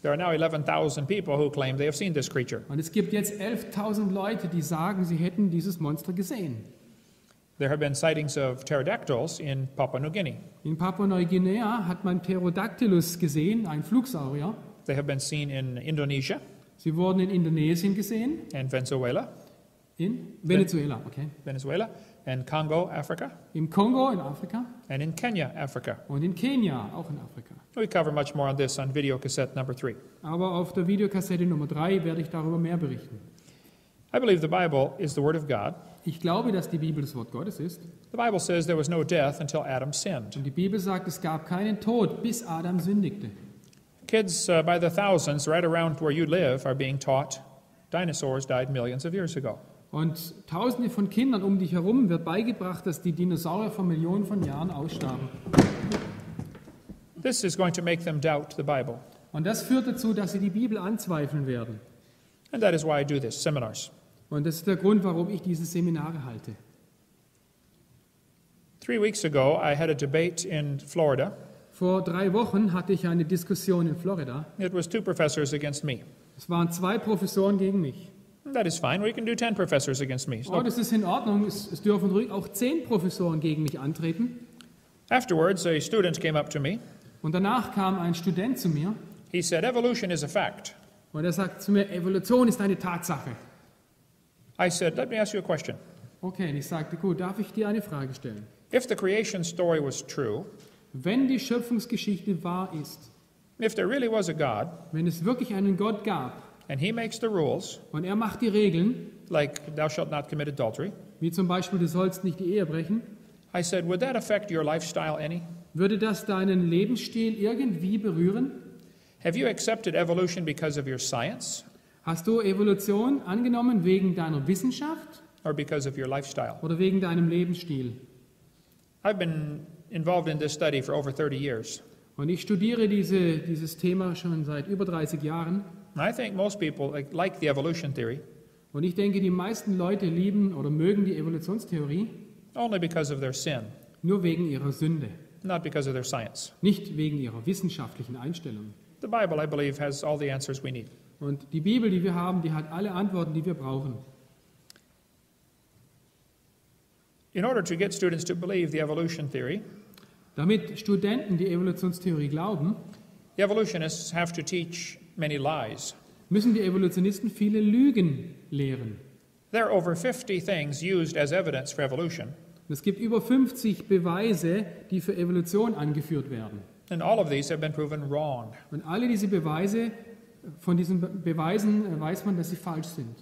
There are now 11,000 people who claim they have seen this creature. Und es gibt jetzt 11.000 Leute, die sagen, sie hätten dieses Monster gesehen. There have been sightings of pterodactyls in Papua New Guinea. In Papua-Neuguinea hat man Pterodactylus gesehen, ein Flugsaurier. They have been seen in Indonesia Sie wurden in Indonesien gesehen, and Venezuela, in Venezuela, okay, and Congo, Africa, im Kongo in Afrika and in Kenya, Africa. und in Kenia, auch in Afrika. We cover much more on this on video cassette number 3. Aber auf der Videokassette Nummer 3 werde ich darüber mehr berichten. I believe the Bible is the Word of God. Ich glaube, dass die Bibel das Wort Gottes ist. The Bible says there was no death until Adam sinned. Und die Bibel sagt, es gab keinen Tod, bis Adam sündigte. Kids by the thousands right around where you live are being taught dinosaurs died millions of years ago. Und Tausende von Kindern um dich herum wird beigebracht, dass die Dinosaurier vor Millionen von Jahren ausstarben. This is going to make them doubt the Bible. Und das führt dazu, dass sie die Bibel anzweifeln werden. And that is why I do this, seminars. Und das ist der Grund, warum ich diese Seminare halte. 3 weeks ago, I had a debate in Florida. Vor 3 Wochen hatte ich eine Diskussion in Florida. It was 2 professors against me. Es waren 2 Professoren gegen mich. That is fine. We can do 10 professors against me. Oh, das ist in Ordnung. Es dürfen ruhig auch 10 Professoren gegen mich antreten. Afterwards, a student came up to me. Und danach kam ein Student zu mir He said, evolution is a fact. und er sagt zu mir, Evolution ist eine Tatsache. I said, let me ask you a question. Okay, und ich sagte, gut, darf ich dir eine Frage stellen? If the creation story was true, Wenn die Schöpfungsgeschichte wahr ist, if there really was a God, wenn es wirklich einen Gott gab and he makes the rules, und er macht die Regeln, like thou shalt not commit adultery, wie zum Beispiel, du sollst nicht die Ehe brechen, I said, would that affect your lifestyle any? würde das deinen Lebensstil irgendwie berühren? Have you accepted evolution because of your science Hast du Evolution angenommen wegen deiner Wissenschaft or because of your lifestyle? oder wegen deinem Lebensstil? I've been involved in this study for over 30 years. Und ich studiere dieses Thema schon seit über 30 Jahren. And I think most people like the evolution theory Und ich denke, die meisten Leute lieben oder mögen die Evolutionstheorie only because of their sin, nur wegen ihrer Sünde, not because of their science. nicht wegen ihrer wissenschaftlichen Einstellung. The Bible, I believe, has all the answers we need. Und die Bibel, die wir haben, die hat alle Antworten, die wir brauchen. In order to get students to believe the evolution theory, Damit Studenten die Evolutionstheorie glauben, the evolutionists have to teach many lies. müssen die Evolutionisten viele Lügen lehren. There are over 50 things used as evidence for evolution, Und es gibt über 50 Beweise, die für Evolution angeführt werden. and all of these have been proven wrong. Und alle diese Beweise, von diesen Beweisen weiß man, dass sie falsch sind.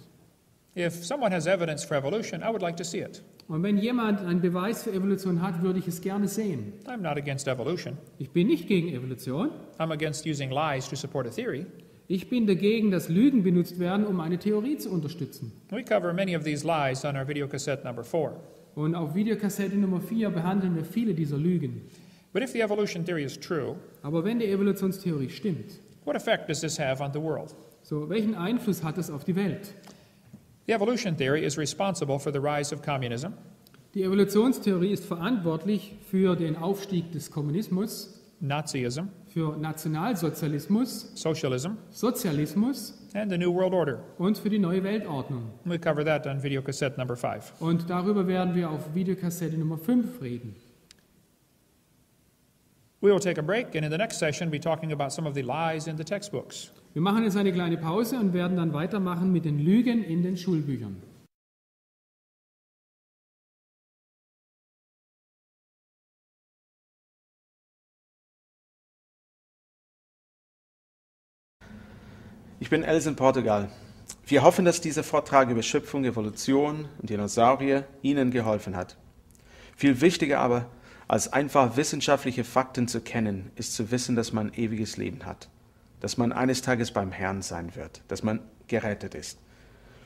If someone has evidence for evolution, I would like to see it. Und wenn jemand einen Beweis für Evolution hat, würde ich es gerne sehen. I'm not against evolution. Ich bin nicht gegen Evolution. I'm against using lies to support a theory. Ich bin dagegen, dass Lügen benutzt werden, um eine Theorie zu unterstützen. We cover many of these lies on our videocassette number 4. Und auf Videokassette Nummer 4 behandeln wir viele dieser Lügen. But if the evolution theory is true, Aber wenn die Evolutionstheorie stimmt, what effect does this have on the world? so welchen Einfluss hat es auf die Welt? The evolution theory is responsible for the rise of communism, Die Evolutionstheorie ist verantwortlich für den Aufstieg des Kommunismus, Nazism, für Nationalsozialismus, socialism, Sozialismus and the New World Order. und für die neue Weltordnung. We cover that on videocassette number 5. Und darüber werden wir auf Videokassette Nummer 5 reden. We will take a break, and in the next session, be talking about some of the lies in the textbooks. Wir machen jetzt eine kleine Pause und werden dann weitermachen mit den Lügen in den Schulbüchern. Ich bin Els in Portugal. Wir hoffen, dass dieser Vortrag über Schöpfung, Evolution und Dinosaurier Ihnen geholfen hat. Viel wichtiger aber, als einfach wissenschaftliche Fakten zu kennen, ist zu wissen, dass man ewiges Leben hat, dass man eines Tages beim Herrn sein wird, dass man gerettet ist.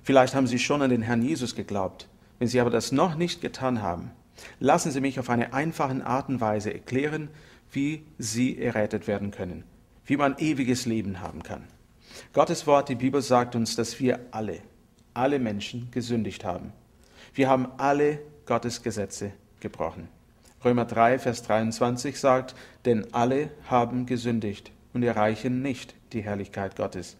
Vielleicht haben Sie schon an den Herrn Jesus geglaubt. Wenn Sie aber das noch nicht getan haben, lassen Sie mich auf eine einfache Art und Weise erklären, wie Sie errettet werden können, wie man ewiges Leben haben kann. Gottes Wort, die Bibel sagt uns, dass wir alle Menschen gesündigt haben. Wir haben alle Gottes Gesetze gebrochen. Römer 3, Vers 23 sagt, denn alle haben gesündigt und erreichen nicht die Herrlichkeit Gottes.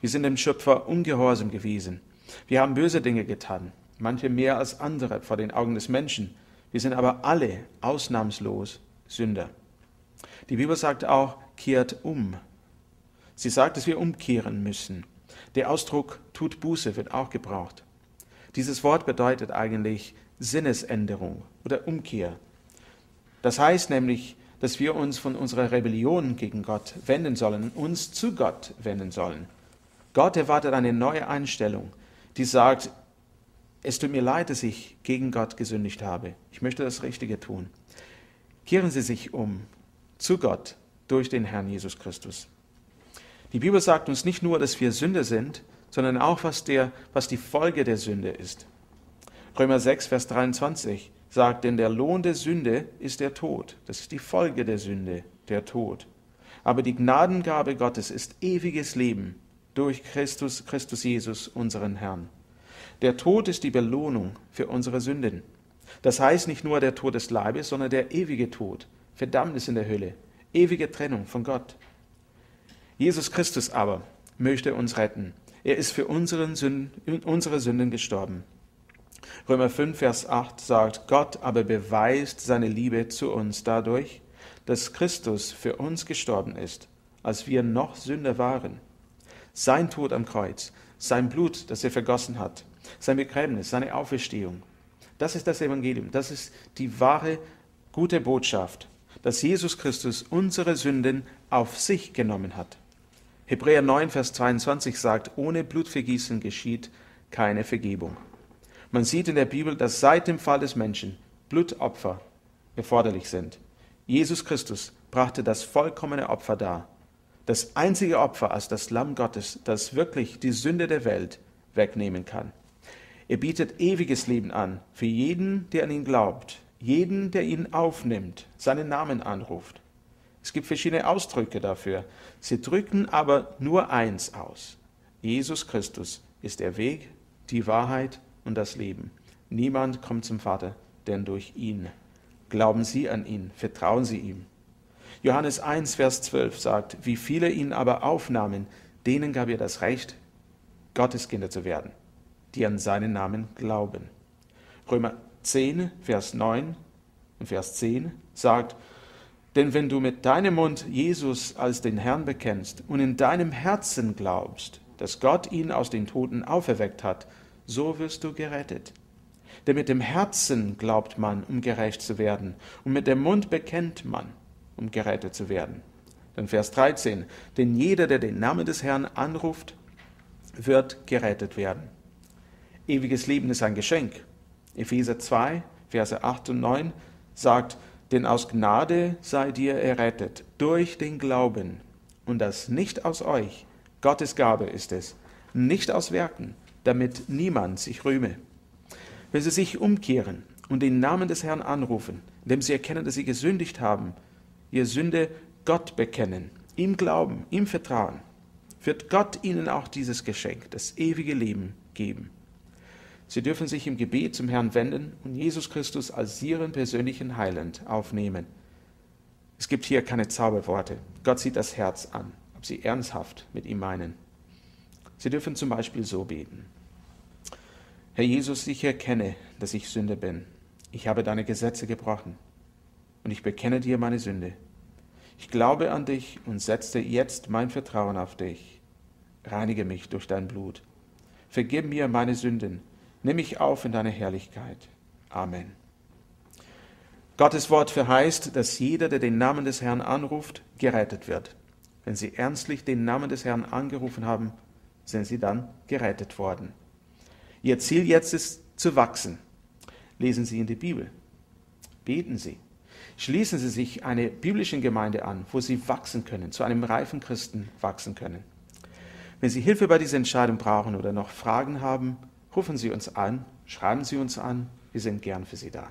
Wir sind dem Schöpfer ungehorsam gewesen. Wir haben böse Dinge getan, manche mehr als andere vor den Augen des Menschen. Wir sind aber alle ausnahmslos Sünder. Die Bibel sagt auch, kehrt um. Sie sagt, dass wir umkehren müssen. Der Ausdruck tut Buße wird auch gebraucht. Dieses Wort bedeutet eigentlich Sinnesänderung oder Umkehr. Das heißt nämlich, dass wir uns von unserer Rebellion gegen Gott wenden sollen, uns zu Gott wenden sollen. Gott erwartet eine neue Einstellung, die sagt, es tut mir leid, dass ich gegen Gott gesündigt habe. Ich möchte das Richtige tun. Kehren Sie sich um zu Gott durch den Herrn Jesus Christus. Die Bibel sagt uns nicht nur, dass wir Sünder sind, sondern auch, was die Folge der Sünde ist. Römer 6, Vers 23 sagt, denn der Lohn der Sünde ist der Tod. Das ist die Folge der Sünde, der Tod. Aber die Gnadengabe Gottes ist ewiges Leben durch Christus Jesus, unseren Herrn. Der Tod ist die Belohnung für unsere Sünden. Das heißt nicht nur der Tod des Leibes, sondern der ewige Tod, Verdammnis in der Hölle, ewige Trennung von Gott. Jesus Christus aber möchte uns retten. Er ist für unsere Sünden gestorben. Römer 5, Vers 8 sagt, Gott aber beweist seine Liebe zu uns dadurch, dass Christus für uns gestorben ist, als wir noch Sünder waren. Sein Tod am Kreuz, sein Blut, das er vergossen hat, sein Begräbnis, seine Auferstehung. Das ist das Evangelium, das ist die wahre, gute Botschaft, dass Jesus Christus unsere Sünden auf sich genommen hat. Hebräer 9, Vers 22 sagt, ohne Blutvergießen geschieht keine Vergebung. Man sieht in der Bibel, dass seit dem Fall des Menschen Blutopfer erforderlich sind. Jesus Christus brachte das vollkommene Opfer dar. Das einzige Opfer als das Lamm Gottes, das wirklich die Sünde der Welt wegnehmen kann. Er bietet ewiges Leben an für jeden, der an ihn glaubt, jeden, der ihn aufnimmt, seinen Namen anruft. Es gibt verschiedene Ausdrücke dafür. Sie drücken aber nur eins aus. Jesus Christus ist der Weg, die Wahrheit und das Leben. Niemand kommt zum Vater, denn durch ihn. Glauben Sie an ihn, vertrauen Sie ihm. Johannes 1, Vers 12 sagt, wie viele ihn aber aufnahmen, denen gab er das Recht, Gottes Kinder zu werden, die an seinen Namen glauben. Römer 10, Vers 9 und Vers 10 sagt, denn wenn du mit deinem Mund Jesus als den Herrn bekennst und in deinem Herzen glaubst, dass Gott ihn aus den Toten auferweckt hat, so wirst du gerettet. Denn mit dem Herzen glaubt man, um gerecht zu werden, und mit dem Mund bekennt man, um gerettet zu werden. Dann Vers 13, denn jeder, der den Namen des Herrn anruft, wird gerettet werden. Ewiges Leben ist ein Geschenk. Epheser 2, Verse 8 und 9 sagt, denn aus Gnade seid ihr errettet, durch den Glauben, und das nicht aus euch, Gottes Gabe ist es, nicht aus Werken, damit niemand sich rühme. Wenn sie sich umkehren und den Namen des Herrn anrufen, indem sie erkennen, dass sie gesündigt haben, ihr Sünde Gott bekennen, ihm glauben, ihm vertrauen, wird Gott ihnen auch dieses Geschenk, das ewige Leben, geben. Sie dürfen sich im Gebet zum Herrn wenden und Jesus Christus als ihren persönlichen Heiland aufnehmen. Es gibt hier keine Zauberworte. Gott sieht das Herz an, ob sie ernsthaft mit ihm meinen. Sie dürfen zum Beispiel so beten. Herr Jesus, ich erkenne, dass ich Sünder bin. Ich habe deine Gesetze gebrochen und ich bekenne dir meine Sünde. Ich glaube an dich und setze jetzt mein Vertrauen auf dich. Reinige mich durch dein Blut. Vergib mir meine Sünden. Nimm mich auf in deine Herrlichkeit. Amen. Gottes Wort verheißt, dass jeder, der den Namen des Herrn anruft, gerettet wird. Wenn sie ernstlich den Namen des Herrn angerufen haben, sind sie dann gerettet worden. Ihr Ziel jetzt ist zu wachsen. Lesen Sie in die Bibel. Beten Sie. Schließen Sie sich einer biblischen Gemeinde an, wo Sie wachsen können, zu einem reifen Christen wachsen können. Wenn Sie Hilfe bei dieser Entscheidung brauchen oder noch Fragen haben, rufen Sie uns an, schreiben Sie uns an, wir sind gern für Sie da.